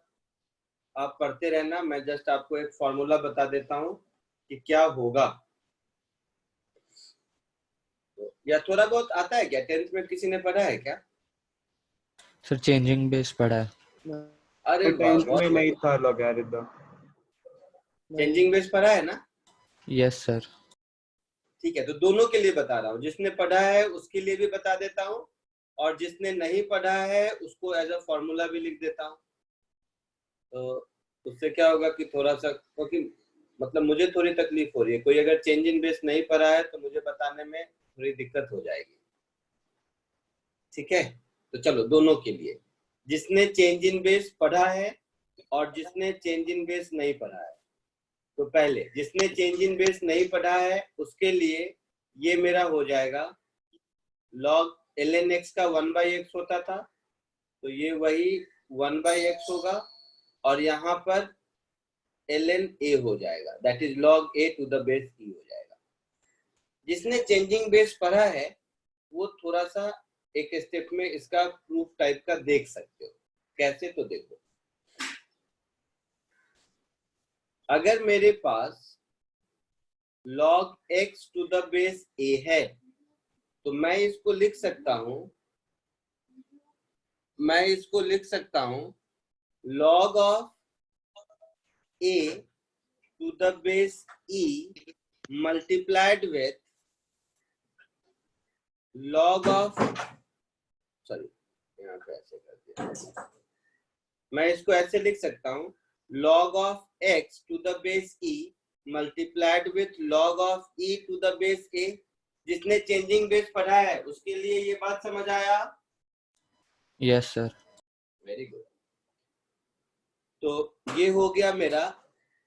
आप पढ़ते रहना, मैं जस्ट आपको एक फॉर्मूला बता देता हूं कि क्या होगा। तो या थोड़ा बहुत आता है क्या? 10th में किसी ने पढ़ा है क्या? सर चेंजिंग बेस पढ़ा है। अरे तो वाह, 10th बहुत में नहीं बढ़िया। था लॉगरिथम। चेंजिंग बेस पढ़ा है ना? Yes sir. ठीक है, तो दोनों के लिए बता रहा हूँ, जिसने पढ़ा है उसके लिए भी बता देता हूँ और जिसने नहीं पढ़ा है उसको एज अ फॉर्मूला भी लिख देता हूँ। तो उससे क्या होगा कि थोड़ा सा, क्योंकि मतलब मुझे थोड़ी तकलीफ हो रही है, कोई अगर चेंज इन बेस नहीं पढ़ा है तो मुझे बताने में थोड़ी दिक्कत हो जाएगी। ठीक है, तो चलो दोनों के लिए, जिसने चेंज इन बेस पढ़ा है और जिसने चेंज इन बेस नहीं पढ़ा है, तो पहले जिसने चेंज इन बेस नहीं पढ़ा है उसके लिए ये मेरा हो जाएगा log ln x का 1/x होता था, तो ये वही 1/x होगा, और यहाँ पर ln a हो जाएगा, that is log a to the base e हो जाएगा। जिसने चेंजिंग बेस पढ़ा है वो थोड़ा सा एक स्टेप में इसका प्रूफ टाइप का देख सकते हो। कैसे? तो देखो, अगर मेरे पास log x to the base a है तो मैं इसको लिख सकता हूं, log of a to the base e multiplied with log of, sorry यहाँ पे ऐसे कर दिया, मैं इसको ऐसे लिख सकता हूं log of x to the base e multiplied with log of e to the base a। जिसने चेंजिंग बेस पढ़ा है उसके लिए ये बात समझ आया? Yes sir. Very good. तो ये हो गया मेरा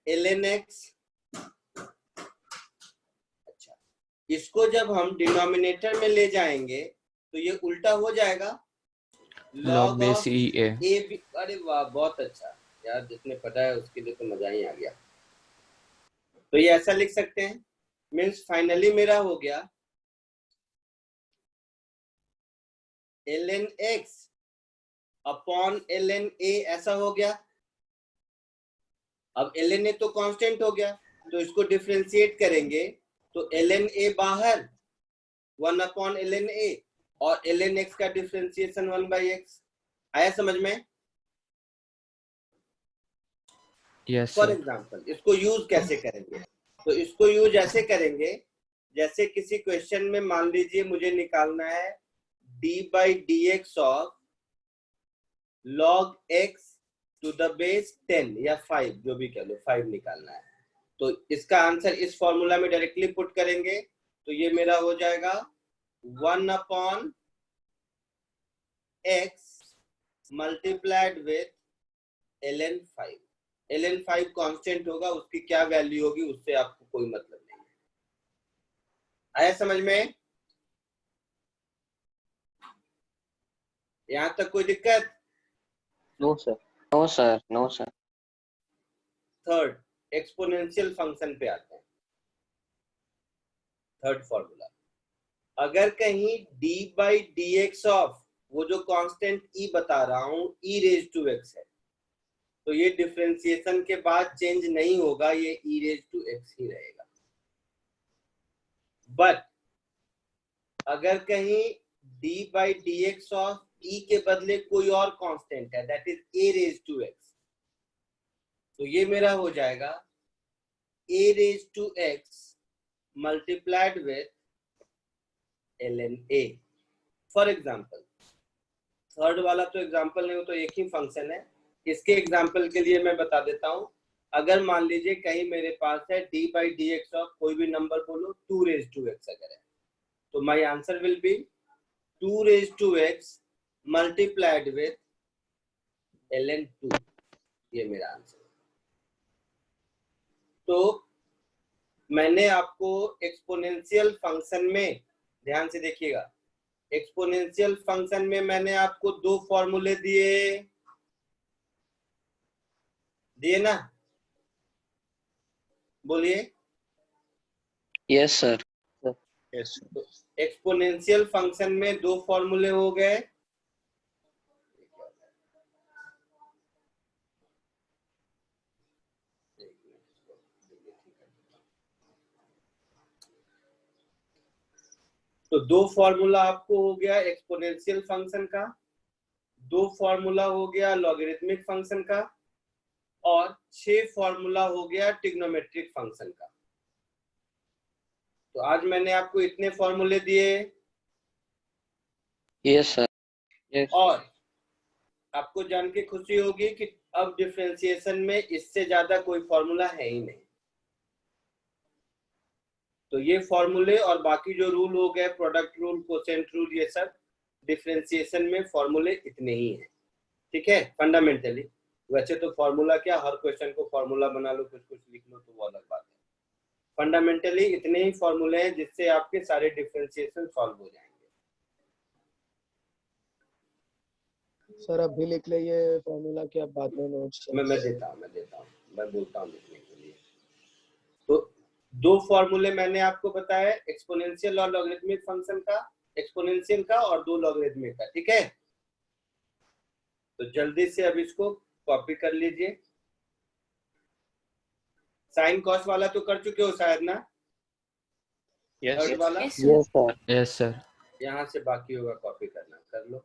ln x। अच्छा, इसको जब हम डिनोमिनेटर में ले जाएंगे तो ये उल्टा हो जाएगा, लॉग बेस ई ए। अरे वाह, बहुत अच्छा यार, जिसने पढ़ा है उसके लिए तो मजा ही आ गया। तो ये ऐसा लिख सकते हैं, मीन्स फाइनली मेरा हो गया ln x upon ln a, ऐसा हो गया। अब ln a तो कांस्टेंट हो गया, तो इसको डिफरेंशिएट करेंगे तो ln a बाहर 1 अपॉन ln a, और ln x का डिफरेंशिएशन 1/x। आया समझ में? Yes for sir. एग्जाम्पल इसको यूज कैसे करेंगे? तो इसको यूज ऐसे करेंगे, जैसे किसी क्वेश्चन में मान लीजिए मुझे निकालना है d by d x of log x to the base 10 या 5, जो भी कह लो, 5 निकालना है, तो इसका आंसर इस फॉर्मूला में डायरेक्टली पुट करेंगे तो ये मेरा हो जाएगा 1 upon x multiplied with ln5। ln5 constant होगा, उसकी क्या वैल्यू होगी उससे आपको कोई मतलब नहीं है। आया समझ में? यहां तक कोई दिक्कत? No sir. No sir. No sir. Third, exponential function पे आते हैं। थर्ड फॉर्मूला, अगर कहीं d by d x of, वो जो कांस्टेंट e बता रहा हूं, e रेज टू x है, तो ये डिफरेंशिएशन के बाद चेंज नहीं होगा, ये e रेज टू x ही रहेगा। बट अगर कहीं d by d x of e के बदले कोई और कांस्टेंट है, that is a raise to x, तो ये मेरा हो जाएगा a raise to x multiplied with ln a। For example, third वाला तो एग्जाम्पल नहीं हो, तो एक ही फंक्शन है। इसके एग्जाम्पल के लिए मैं बता देता हूं। अगर मान लीजिए कहीं मेरे पास है d by d x of कोई भी नंबर बोलो 2 रेज टू x अगर है, तो my answer will be 2 raise to x multiplied with ln 2। ये मेरा आंसर है। तो मैंने आपको एक्सपोनेंशियल फंक्शन में, ध्यान से देखिएगा, एक्सपोनेंशियल फंक्शन में मैंने आपको दो फॉर्मूले दिए ना, बोलिए। Yes sir. Yes. Exponential function में दो फॉर्मूले हो गए। तो दो फॉर्मूला आपको हो गया एक्सपोनेंशियल फंक्शन का, दो फॉर्मूला हो गया लॉगरिथमिक फंक्शन का, और 6 फॉर्मूला हो गया ट्रिग्नोमेट्रिक फंक्शन का। तो आज मैंने आपको इतने फॉर्मूले दिए, Yes sir. Yes. और आपको जान के खुशी होगी कि अब डिफरेंशिएशन में इससे ज्यादा कोई फॉर्मूला है ही नहीं। तो ये फॉर्मूले और बाकी जो रूल हो गए, प्रोडक्ट रूल, कोसेंट रूल, ये सब डिफरेंशिएशन में फॉर्मूले इतने ही हैं। ठीक है, फंडामेंटली। वैसे तो फॉर्मूला क्या, हर क्वेश्चन को फॉर्मूला बना लो, कुछ कुछ लिख लो, तो वो अलग बात है। फंडामेंटली इतने ही फॉर्मूले हैं जिससे आपके सारे डिफरेंशिएशन सॉल्व हो जाएंगे। सर अभी लिख ले ये फॉर्मूला कि आप बाद में नोट्स मैं देता हूँ, मैं बोलता हूँ लिखने के लिए। तो दो फॉर्मूले मैंने आपको बताया, एक्सपोनेंशियल और लॉगरिथमिक फंक्शन का, एक्सपोनेंशियल का और दो लॉगरिथमिक का। ठीक है, तो जल्दी से अब इसको कॉपी कर लीजिए। साइन कॉस वाला तो कर चुके हो शायद ना, Yes. थर्ड वाला। Yes sir. Yes, sir. यहाँ से बाकी होगा कॉपी करना, कर लो।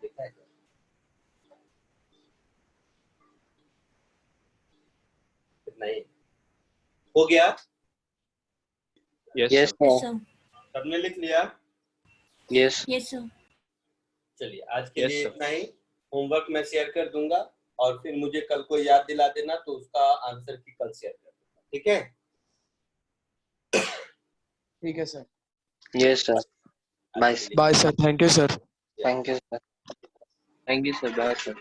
देखा है क्या? इतना ही हो गया। Yes. Yes sir. sir. सबने लिख लिया? Yes. चलिए, आज के Yes, लिए sir. इतना ही। होमवर्क मैं शेयर कर दूंगा और फिर मुझे कल को याद दिला देना, तो उसका आंसर की कल शेयर कर दूंगा। ठीक है? ठीक है सर। Yes sir. Bye. Bye sir, thank you sir. Thank you sir. Thank you sir. Bye sir.